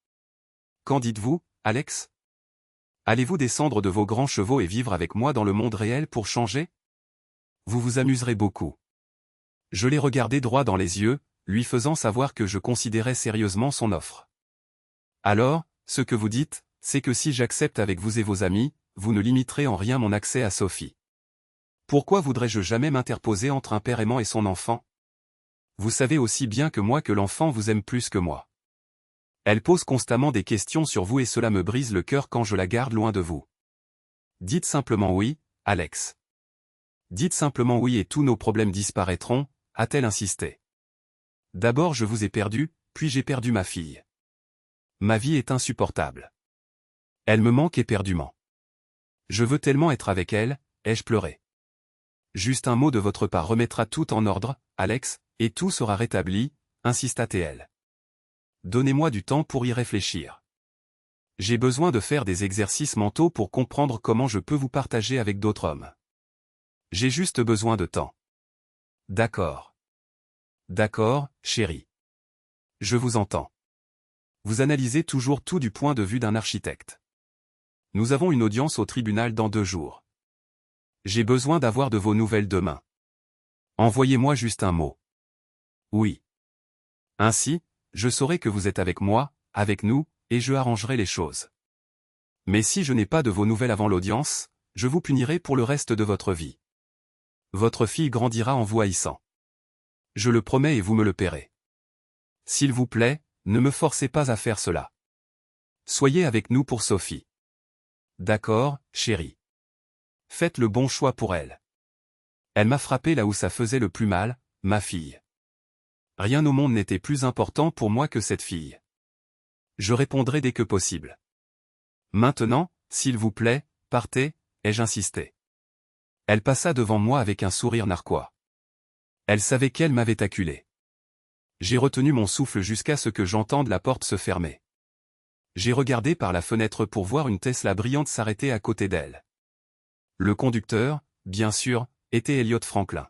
Qu'en dites-vous, Alex? Allez-vous descendre de vos grands chevaux et vivre avec moi dans le monde réel pour changer? Vous vous amuserez beaucoup. Je l'ai regardé droit dans les yeux, lui faisant savoir que je considérais sérieusement son offre. Alors, ce que vous dites, c'est que si j'accepte avec vous et vos amis, vous ne limiterez en rien mon accès à Sophie. Pourquoi voudrais-je jamais m'interposer entre un père aimant et son enfant? Vous savez aussi bien que moi que l'enfant vous aime plus que moi. Elle pose constamment des questions sur vous et cela me brise le cœur quand je la garde loin de vous. Dites simplement oui, Alex. Dites simplement oui et tous nos problèmes disparaîtront, a-t-elle insisté. D'abord je vous ai perdu, puis j'ai perdu ma fille. Ma vie est insupportable. Elle me manque éperdument. Je veux tellement être avec elle, ai-je pleuré. Juste un mot de votre part remettra tout en ordre, Alex, et tout sera rétabli, insista TL. Donnez-moi du temps pour y réfléchir. J'ai besoin de faire des exercices mentaux pour comprendre comment je peux vous partager avec d'autres hommes. J'ai juste besoin de temps. D'accord. D'accord, chérie. Je vous entends. Vous analysez toujours tout du point de vue d'un architecte. Nous avons une audience au tribunal dans 2 jours. J'ai besoin d'avoir de vos nouvelles demain. Envoyez-moi juste un mot. Oui. Ainsi, je saurai que vous êtes avec moi, avec nous, et je arrangerai les choses. Mais si je n'ai pas de vos nouvelles avant l'audience, je vous punirai pour le reste de votre vie. Votre fille grandira en vous haïssant. Je le promets et vous me le paierez. S'il vous plaît, ne me forcez pas à faire cela. Soyez avec nous pour Sophie. D'accord, chérie. Faites le bon choix pour elle. Elle m'a frappé là où ça faisait le plus mal, ma fille. Rien au monde n'était plus important pour moi que cette fille. Je répondrai dès que possible. Maintenant, s'il vous plaît, partez, ai-je insisté. Elle passa devant moi avec un sourire narquois. Elle savait qu'elle m'avait acculé. J'ai retenu mon souffle jusqu'à ce que j'entende la porte se fermer. J'ai regardé par la fenêtre pour voir une Tesla brillante s'arrêter à côté d'elle. Le conducteur, bien sûr, était Elliot Franklin.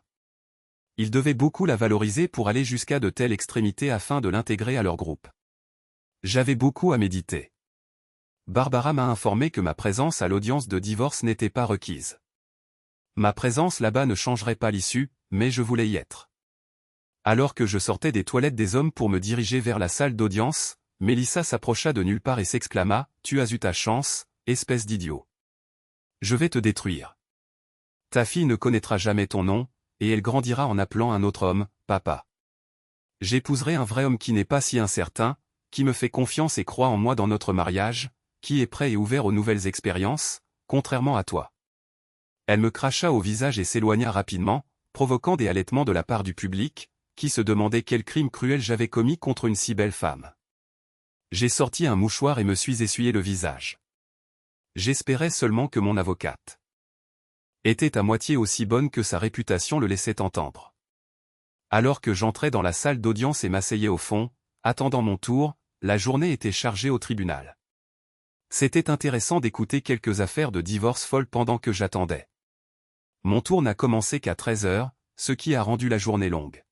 Ils devaient beaucoup la valoriser pour aller jusqu'à de telles extrémités afin de l'intégrer à leur groupe. J'avais beaucoup à méditer. Barbara m'a informé que ma présence à l'audience de divorce n'était pas requise. Ma présence là-bas ne changerait pas l'issue, mais je voulais y être. Alors que je sortais des toilettes des hommes pour me diriger vers la salle d'audience, Melissa s'approcha de nulle part et s'exclama « Tu as eu ta chance, espèce d'idiot. Je vais te détruire. Ta fille ne connaîtra jamais ton nom, et elle grandira en appelant un autre homme, papa. J'épouserai un vrai homme qui n'est pas si incertain, qui me fait confiance et croit en moi dans notre mariage, qui est prêt et ouvert aux nouvelles expériences, contrairement à toi. » Elle me cracha au visage et s'éloigna rapidement, provoquant des halètements de la part du public, qui se demandait quel crime cruel j'avais commis contre une si belle femme. J'ai sorti un mouchoir et me suis essuyé le visage. J'espérais seulement que mon avocate était à moitié aussi bonne que sa réputation le laissait entendre. Alors que j'entrais dans la salle d'audience et m'asseyais au fond, attendant mon tour, la journée était chargée au tribunal. C'était intéressant d'écouter quelques affaires de divorce folles pendant que j'attendais. Mon tour n'a commencé qu'à 13 heures, ce qui a rendu la journée longue.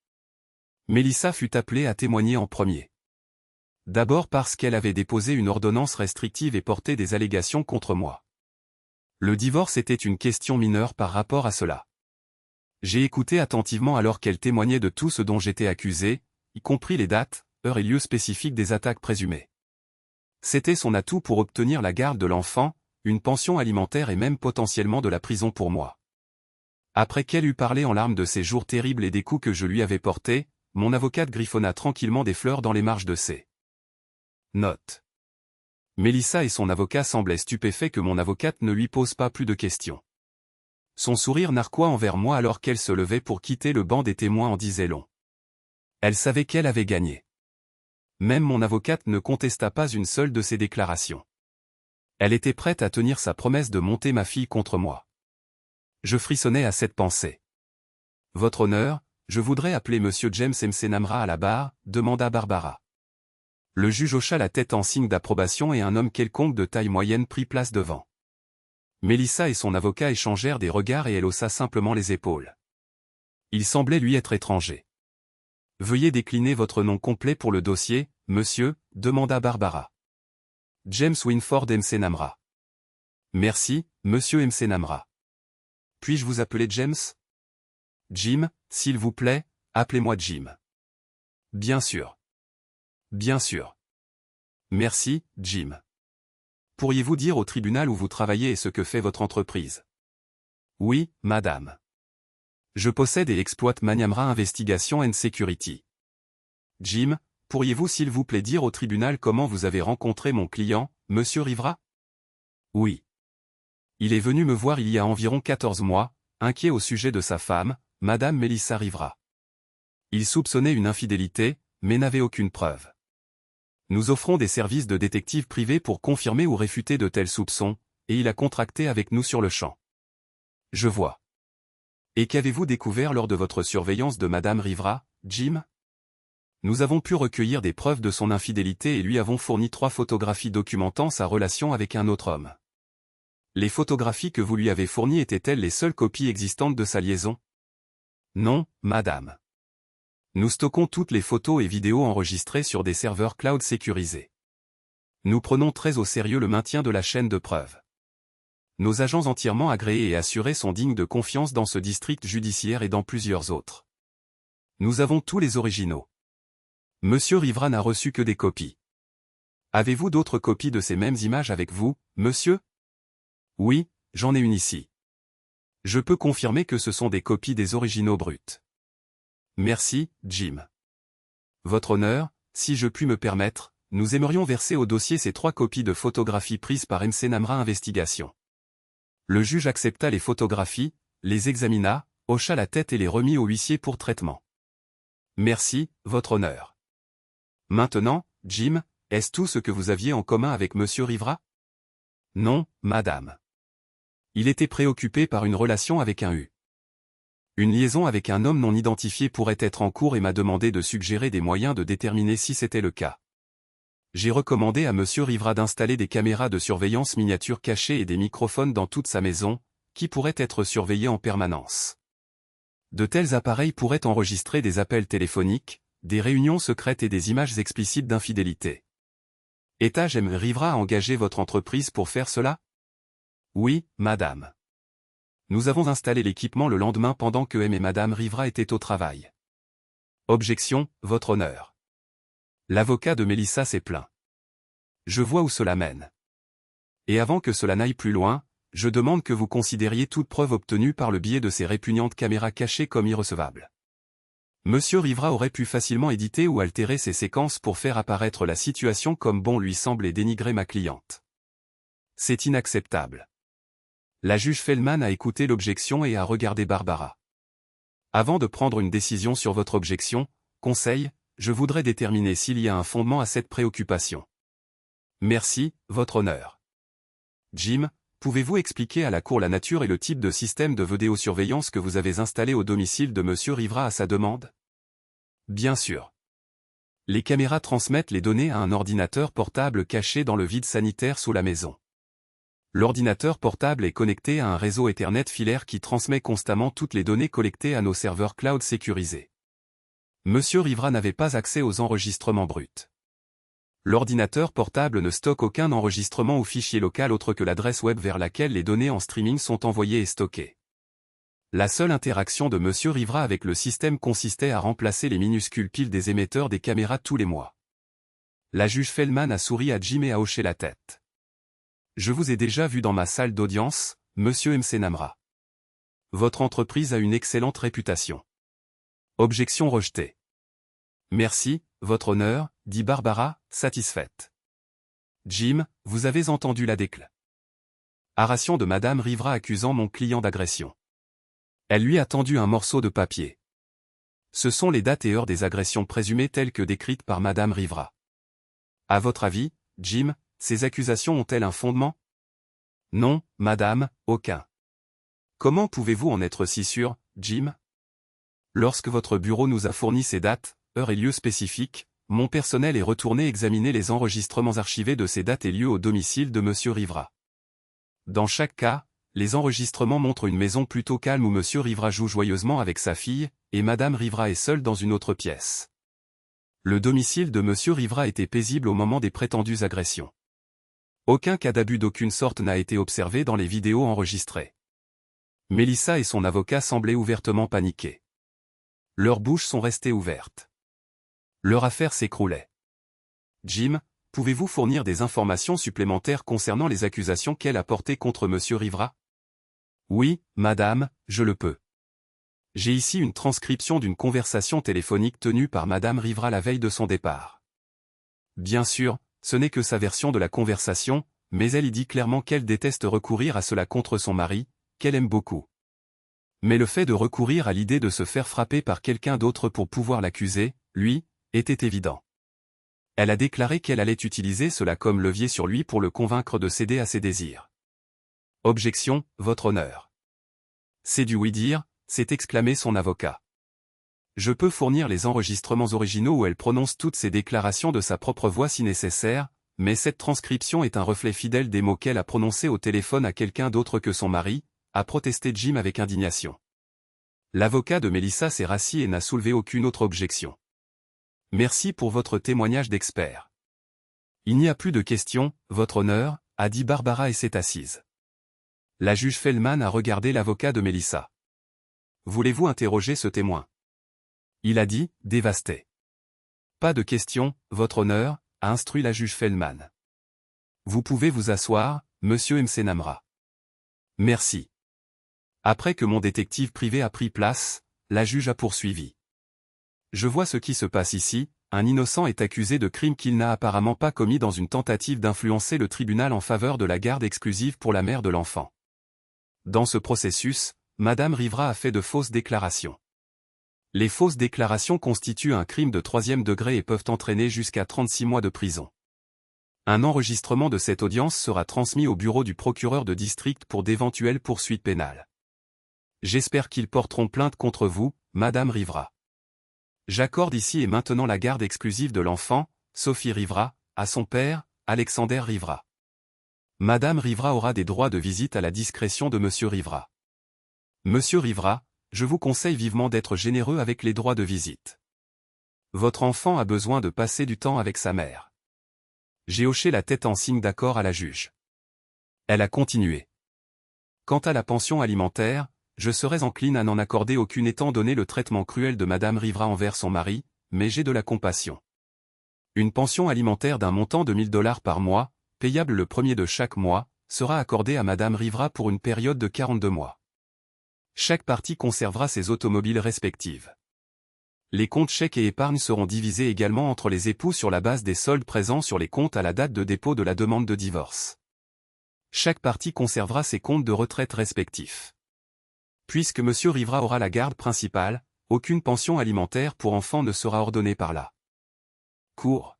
Melissa fut appelée à témoigner en premier. D'abord parce qu'elle avait déposé une ordonnance restrictive et porté des allégations contre moi. Le divorce était une question mineure par rapport à cela. J'ai écouté attentivement alors qu'elle témoignait de tout ce dont j'étais accusé, y compris les dates, heures et lieux spécifiques des attaques présumées. C'était son atout pour obtenir la garde de l'enfant, une pension alimentaire et même potentiellement de la prison pour moi. Après qu'elle eut parlé en larmes de ces jours terribles et des coups que je lui avais portés, mon avocate griffonna tranquillement des fleurs dans les marges de ses notes. Melissa et son avocat semblaient stupéfaits que mon avocate ne lui pose pas plus de questions. Son sourire narquois envers moi alors qu'elle se levait pour quitter le banc des témoins en disait long. Elle savait qu'elle avait gagné. Même mon avocate ne contesta pas une seule de ses déclarations. Elle était prête à tenir sa promesse de monter ma fille contre moi. Je frissonnais à cette pensée. « Votre honneur, je voudrais appeler Monsieur James Msenamra à la barre, demanda Barbara. Le juge hocha la tête en signe d'approbation et un homme quelconque de taille moyenne prit place devant. Melissa et son avocat échangèrent des regards et elle haussa simplement les épaules. Il semblait lui être étranger. « Veuillez décliner votre nom complet pour le dossier, monsieur, demanda Barbara. James Winford Msenamra. Merci, monsieur Msenamra. Puis-je vous appeler James? Jim, s'il vous plaît, appelez-moi Jim. Bien sûr. Bien sûr. Merci, Jim. Pourriez-vous dire au tribunal où vous travaillez et ce que fait votre entreprise? Oui, madame. Je possède et exploite Maniamra Investigation and Security. Jim, pourriez-vous s'il vous plaît dire au tribunal comment vous avez rencontré mon client, monsieur Rivera? Oui. Il est venu me voir il y a environ 14 mois, inquiet au sujet de sa femme, madame Melissa Rivera. Il soupçonnait une infidélité, mais n'avait aucune preuve. Nous offrons des services de détective privé pour confirmer ou réfuter de tels soupçons, et il a contracté avec nous sur le champ. Je vois. Et qu'avez-vous découvert lors de votre surveillance de madame Rivera, Jim? Nous avons pu recueillir des preuves de son infidélité et lui avons fourni 3 photographies documentant sa relation avec un autre homme. Les photographies que vous lui avez fournies étaient-elles les seules copies existantes de sa liaison? Non, madame. Nous stockons toutes les photos et vidéos enregistrées sur des serveurs cloud sécurisés. Nous prenons très au sérieux le maintien de la chaîne de preuves. Nos agents entièrement agréés et assurés sont dignes de confiance dans ce district judiciaire et dans plusieurs autres. Nous avons tous les originaux. Monsieur Rivera n'a reçu que des copies. Avez-vous d'autres copies de ces mêmes images avec vous, monsieur? Oui, j'en ai une ici. Je peux confirmer que ce sont des copies des originaux bruts. Merci, Jim. Votre honneur, si je puis me permettre, nous aimerions verser au dossier ces 3 copies de photographies prises par Msenamra Investigation. Le juge accepta les photographies, les examina, hocha la tête et les remit au huissier pour traitement. Merci, votre honneur. Maintenant, Jim, Est-ce tout ce que vous aviez en commun avec Monsieur Rivera? Non, madame. Il était préoccupé par une relation avec un U. Une liaison avec un homme non identifié pourrait être en cours et m'a demandé de suggérer des moyens de déterminer si c'était le cas. J'ai recommandé à Monsieur Rivera d'installer des caméras de surveillance miniatures cachées et des microphones dans toute sa maison, qui pourraient être surveillés en permanence. De tels appareils pourraient enregistrer des appels téléphoniques, des réunions secrètes et des images explicites d'infidélité. J.M. Rivera a engagé votre entreprise pour faire cela? Oui, madame. Nous avons installé l'équipement le lendemain pendant que M et madame Rivera étaient au travail. Objection, votre honneur. L'avocat de Mélissa s'est plaint. Je vois où cela mène. Et avant que cela n'aille plus loin, je demande que vous considériez toute preuve obtenue par le biais de ces répugnantes caméras cachées comme irrecevable. Monsieur Rivera aurait pu facilement éditer ou altérer ces séquences pour faire apparaître la situation comme bon lui semble et dénigrer ma cliente. C'est inacceptable. La juge Feldman a écouté l'objection et a regardé Barbara. Avant de prendre une décision sur votre objection, conseil, je voudrais déterminer s'il y a un fondement à cette préoccupation. Merci, votre honneur. Jim, pouvez-vous expliquer à la Cour la nature et le type de système de vidéosurveillance que vous avez installé au domicile de Monsieur Rivera à sa demande? Bien sûr. Les caméras transmettent les données à un ordinateur portable caché dans le vide sanitaire sous la maison. L'ordinateur portable est connecté à un réseau Ethernet filaire qui transmet constamment toutes les données collectées à nos serveurs cloud sécurisés. Monsieur Rivera n'avait pas accès aux enregistrements bruts. L'ordinateur portable ne stocke aucun enregistrement ou fichier local autre que l'adresse web vers laquelle les données en streaming sont envoyées et stockées. La seule interaction de Monsieur Rivera avec le système consistait à remplacer les minuscules piles des émetteurs des caméras tous les mois. La juge Feldman a souri à Jim et a hoché la tête. Je vous ai déjà vu dans ma salle d'audience, Monsieur Msenamra. Votre entreprise a une excellente réputation. Objection rejetée. Merci, votre honneur, dit Barbara, satisfaite. Jim, vous avez entendu la déclaration de Madame Rivera accusant mon client d'agression. Elle lui a tendu un morceau de papier. Ce sont les dates et heures des agressions présumées telles que décrites par Madame Rivera. À votre avis, Jim, ces accusations ont-elles un fondement? Non, madame, aucun. Comment pouvez-vous en être si sûr, Jim? Lorsque votre bureau nous a fourni ces dates, heures et lieux spécifiques, mon personnel est retourné examiner les enregistrements archivés de ces dates et lieux au domicile de Monsieur Rivera. Dans chaque cas, les enregistrements montrent une maison plutôt calme où Monsieur Rivera joue joyeusement avec sa fille, et Madame Rivera est seule dans une autre pièce. Le domicile de Monsieur Rivera était paisible au moment des prétendues agressions. Aucun cas d'abus d'aucune sorte n'a été observé dans les vidéos enregistrées. Mélissa et son avocat semblaient ouvertement paniqués. Leurs bouches sont restées ouvertes. Leur affaire s'écroulait. Jim, pouvez-vous fournir des informations supplémentaires concernant les accusations qu'elle a portées contre Monsieur Rivera? Oui, madame, je le peux. J'ai ici une transcription d'une conversation téléphonique tenue par Madame Rivera la veille de son départ. Bien sûr, ce n'est que sa version de la conversation, mais elle y dit clairement qu'elle déteste recourir à cela contre son mari, qu'elle aime beaucoup. Mais le fait de recourir à l'idée de se faire frapper par quelqu'un d'autre pour pouvoir l'accuser, lui, était évident. Elle a déclaré qu'elle allait utiliser cela comme levier sur lui pour le convaincre de céder à ses désirs. Objection, votre honneur. C'est du oui-dire, s'est exclamé son avocat. Je peux fournir les enregistrements originaux où elle prononce toutes ses déclarations de sa propre voix si nécessaire, mais cette transcription est un reflet fidèle des mots qu'elle a prononcés au téléphone à quelqu'un d'autre que son mari, a protesté Jim avec indignation. L'avocat de Mélissa s'est rassis et n'a soulevé aucune autre objection. Merci pour votre témoignage d'expert. Il n'y a plus de questions, votre honneur, a dit Barbara et s'est assise. La juge Feldman a regardé l'avocat de Mélissa. Voulez-vous interroger ce témoin? Il a dit, dévasté. Pas de questions, votre honneur, a instruit la juge Feldman. Vous pouvez vous asseoir, monsieur Msenamra. Merci. Après que mon détective privé a pris place, la juge a poursuivi. Je vois ce qui se passe ici, un innocent est accusé de crimes qu'il n'a apparemment pas commis dans une tentative d'influencer le tribunal en faveur de la garde exclusive pour la mère de l'enfant. Dans ce processus, Madame Rivera a fait de fausses déclarations. Les fausses déclarations constituent un crime de 3e degré et peuvent entraîner jusqu'à 36 mois de prison. Un enregistrement de cette audience sera transmis au bureau du procureur de district pour d'éventuelles poursuites pénales. J'espère qu'ils porteront plainte contre vous, Madame Rivera. J'accorde ici et maintenant la garde exclusive de l'enfant, Sophie Rivera, à son père, Alexander Rivera. Madame Rivera aura des droits de visite à la discrétion de Monsieur Rivera. Monsieur Rivera, je vous conseille vivement d'être généreux avec les droits de visite. Votre enfant a besoin de passer du temps avec sa mère. J'ai hoché la tête en signe d'accord à la juge. Elle a continué. Quant à la pension alimentaire, je serais encline à n'en accorder aucune étant donné le traitement cruel de Madame Rivera envers son mari, mais j'ai de la compassion. Une pension alimentaire d'un montant de $1000 par mois, payable le premier de chaque mois, sera accordée à Madame Rivera pour une période de 42 mois. Chaque partie conservera ses automobiles respectives. Les comptes chèques et épargne seront divisés également entre les époux sur la base des soldes présents sur les comptes à la date de dépôt de la demande de divorce. Chaque partie conservera ses comptes de retraite respectifs. Puisque M. Rivera aura la garde principale, aucune pension alimentaire pour enfants ne sera ordonnée par la Cour.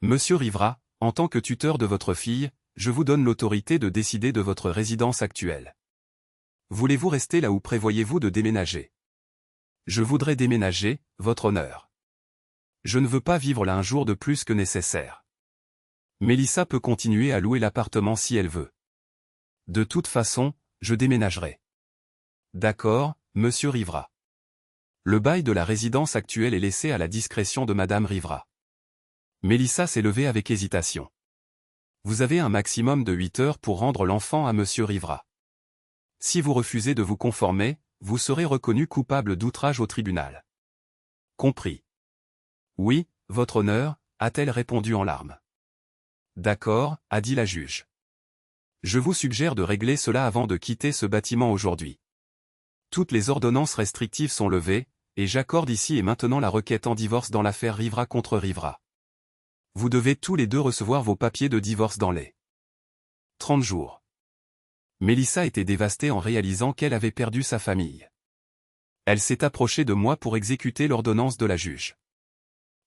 M. Rivera, en tant que tuteur de votre fille, je vous donne l'autorité de décider de votre résidence actuelle. Voulez-vous rester là ou prévoyez-vous de déménager? Je voudrais déménager, votre honneur. Je ne veux pas vivre là un jour de plus que nécessaire. Mélissa peut continuer à louer l'appartement si elle veut. De toute façon, je déménagerai. D'accord, Monsieur Rivera. Le bail de la résidence actuelle est laissé à la discrétion de Madame Rivera. Mélissa s'est levée avec hésitation. Vous avez un maximum de 8 heures pour rendre l'enfant à Monsieur Rivera. Si vous refusez de vous conformer, vous serez reconnu coupable d'outrage au tribunal. Compris. Oui, votre honneur, a-t-elle répondu en larmes. D'accord, a dit la juge. Je vous suggère de régler cela avant de quitter ce bâtiment aujourd'hui. Toutes les ordonnances restrictives sont levées, et j'accorde ici et maintenant la requête en divorce dans l'affaire Rivera contre Rivera. Vous devez tous les deux recevoir vos papiers de divorce dans les 30 jours. Mélissa était dévastée en réalisant qu'elle avait perdu sa famille. Elle s'est approchée de moi pour exécuter l'ordonnance de la juge.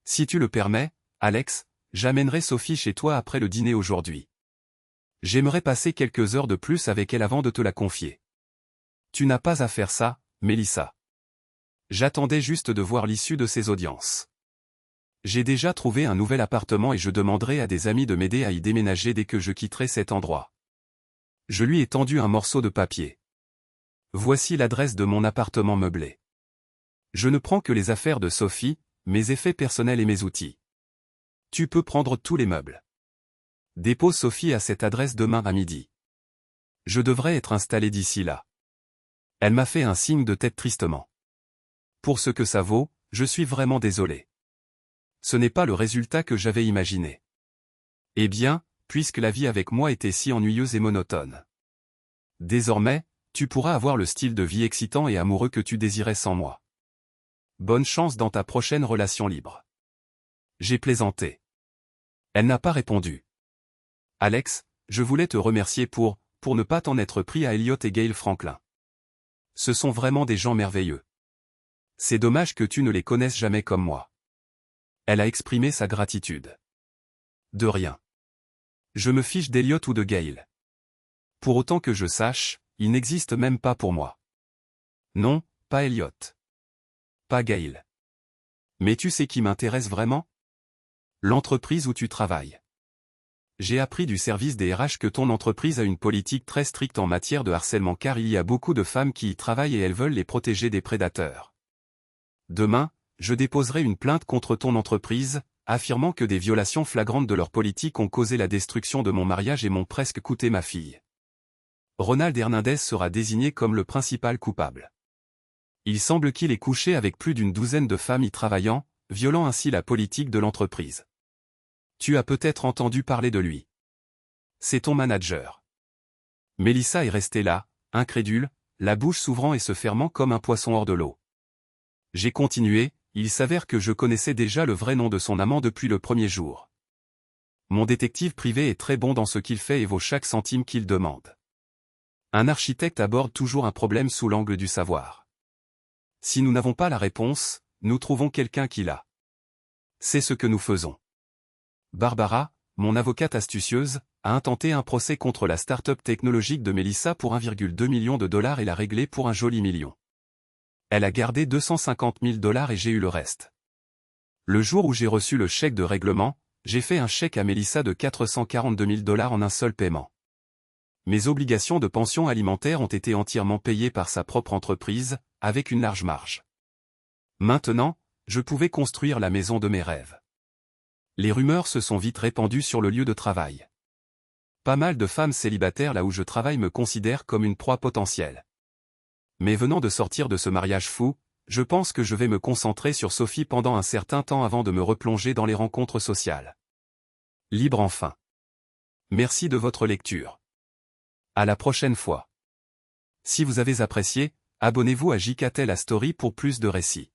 Si tu le permets, Alex, j'amènerai Sophie chez toi après le dîner aujourd'hui. J'aimerais passer quelques heures de plus avec elle avant de te la confier. Tu n'as pas à faire ça, Mélissa. J'attendais juste de voir l'issue de ces audiences. J'ai déjà trouvé un nouvel appartement et je demanderai à des amis de m'aider à y déménager dès que je quitterai cet endroit. Je lui ai tendu un morceau de papier. Voici l'adresse de mon appartement meublé. Je ne prends que les affaires de Sophie, mes effets personnels et mes outils. Tu peux prendre tous les meubles. Dépose Sophie à cette adresse demain à midi. Je devrais être installé d'ici là. Elle m'a fait un signe de tête tristement. Pour ce que ça vaut, je suis vraiment désolé. Ce n'est pas le résultat que j'avais imaginé. Eh bien, puisque la vie avec moi était si ennuyeuse et monotone. Désormais, tu pourras avoir le style de vie excitant et amoureux que tu désirais sans moi. Bonne chance dans ta prochaine relation libre. J'ai plaisanté. Elle n'a pas répondu. Alex, je voulais te remercier pour ne pas t'en être pris à Elliot et Gail Franklin. Ce sont vraiment des gens merveilleux. C'est dommage que tu ne les connaisses jamais comme moi. Elle a exprimé sa gratitude. De rien. Je me fiche d'Elliot ou de Gail. Pour autant que je sache, ils n'existent même pas pour moi. Non, pas Elliot. Pas Gail. Mais tu sais qui m'intéresse vraiment? L'entreprise où tu travailles. J'ai appris du service des RH que ton entreprise a une politique très stricte en matière de harcèlement car il y a beaucoup de femmes qui y travaillent et elles veulent les protéger des prédateurs. Demain, je déposerai une plainte contre ton entreprise, affirmant que des violations flagrantes de leur politique ont causé la destruction de mon mariage et m'ont presque coûté ma fille. Ronald Hernandez sera désigné comme le principal coupable. Il semble qu'il ait couché avec plus d'une douzaine de femmes y travaillant, violant ainsi la politique de l'entreprise. Tu as peut-être entendu parler de lui. C'est ton manager. Mélissa est restée là, incrédule, la bouche s'ouvrant et se fermant comme un poisson hors de l'eau. J'ai continué, il s'avère que je connaissais déjà le vrai nom de son amant depuis le premier jour. Mon détective privé est très bon dans ce qu'il fait et vaut chaque centime qu'il demande. Un architecte aborde toujours un problème sous l'angle du savoir. Si nous n'avons pas la réponse, nous trouvons quelqu'un qui l'a. C'est ce que nous faisons. Barbara, mon avocate astucieuse, a intenté un procès contre la start-up technologique de Mélissa pour 1,2 million de dollars et l'a réglé pour un joli million. Elle a gardé 250 000 dollars et j'ai eu le reste. Le jour où j'ai reçu le chèque de règlement, j'ai fait un chèque à Mélissa de 442 000 dollars en un seul paiement. Mes obligations de pension alimentaire ont été entièrement payées par sa propre entreprise, avec une large marge. Maintenant, je pouvais construire la maison de mes rêves. Les rumeurs se sont vite répandues sur le lieu de travail. Pas mal de femmes célibataires là où je travaille me considèrent comme une proie potentielle. Mais venant de sortir de ce mariage fou, je pense que je vais me concentrer sur Sophie pendant un certain temps avant de me replonger dans les rencontres sociales. Libre enfin. Merci de votre lecture. À la prochaine fois. Si vous avez apprécié, abonnez-vous à JKTel à Story pour plus de récits.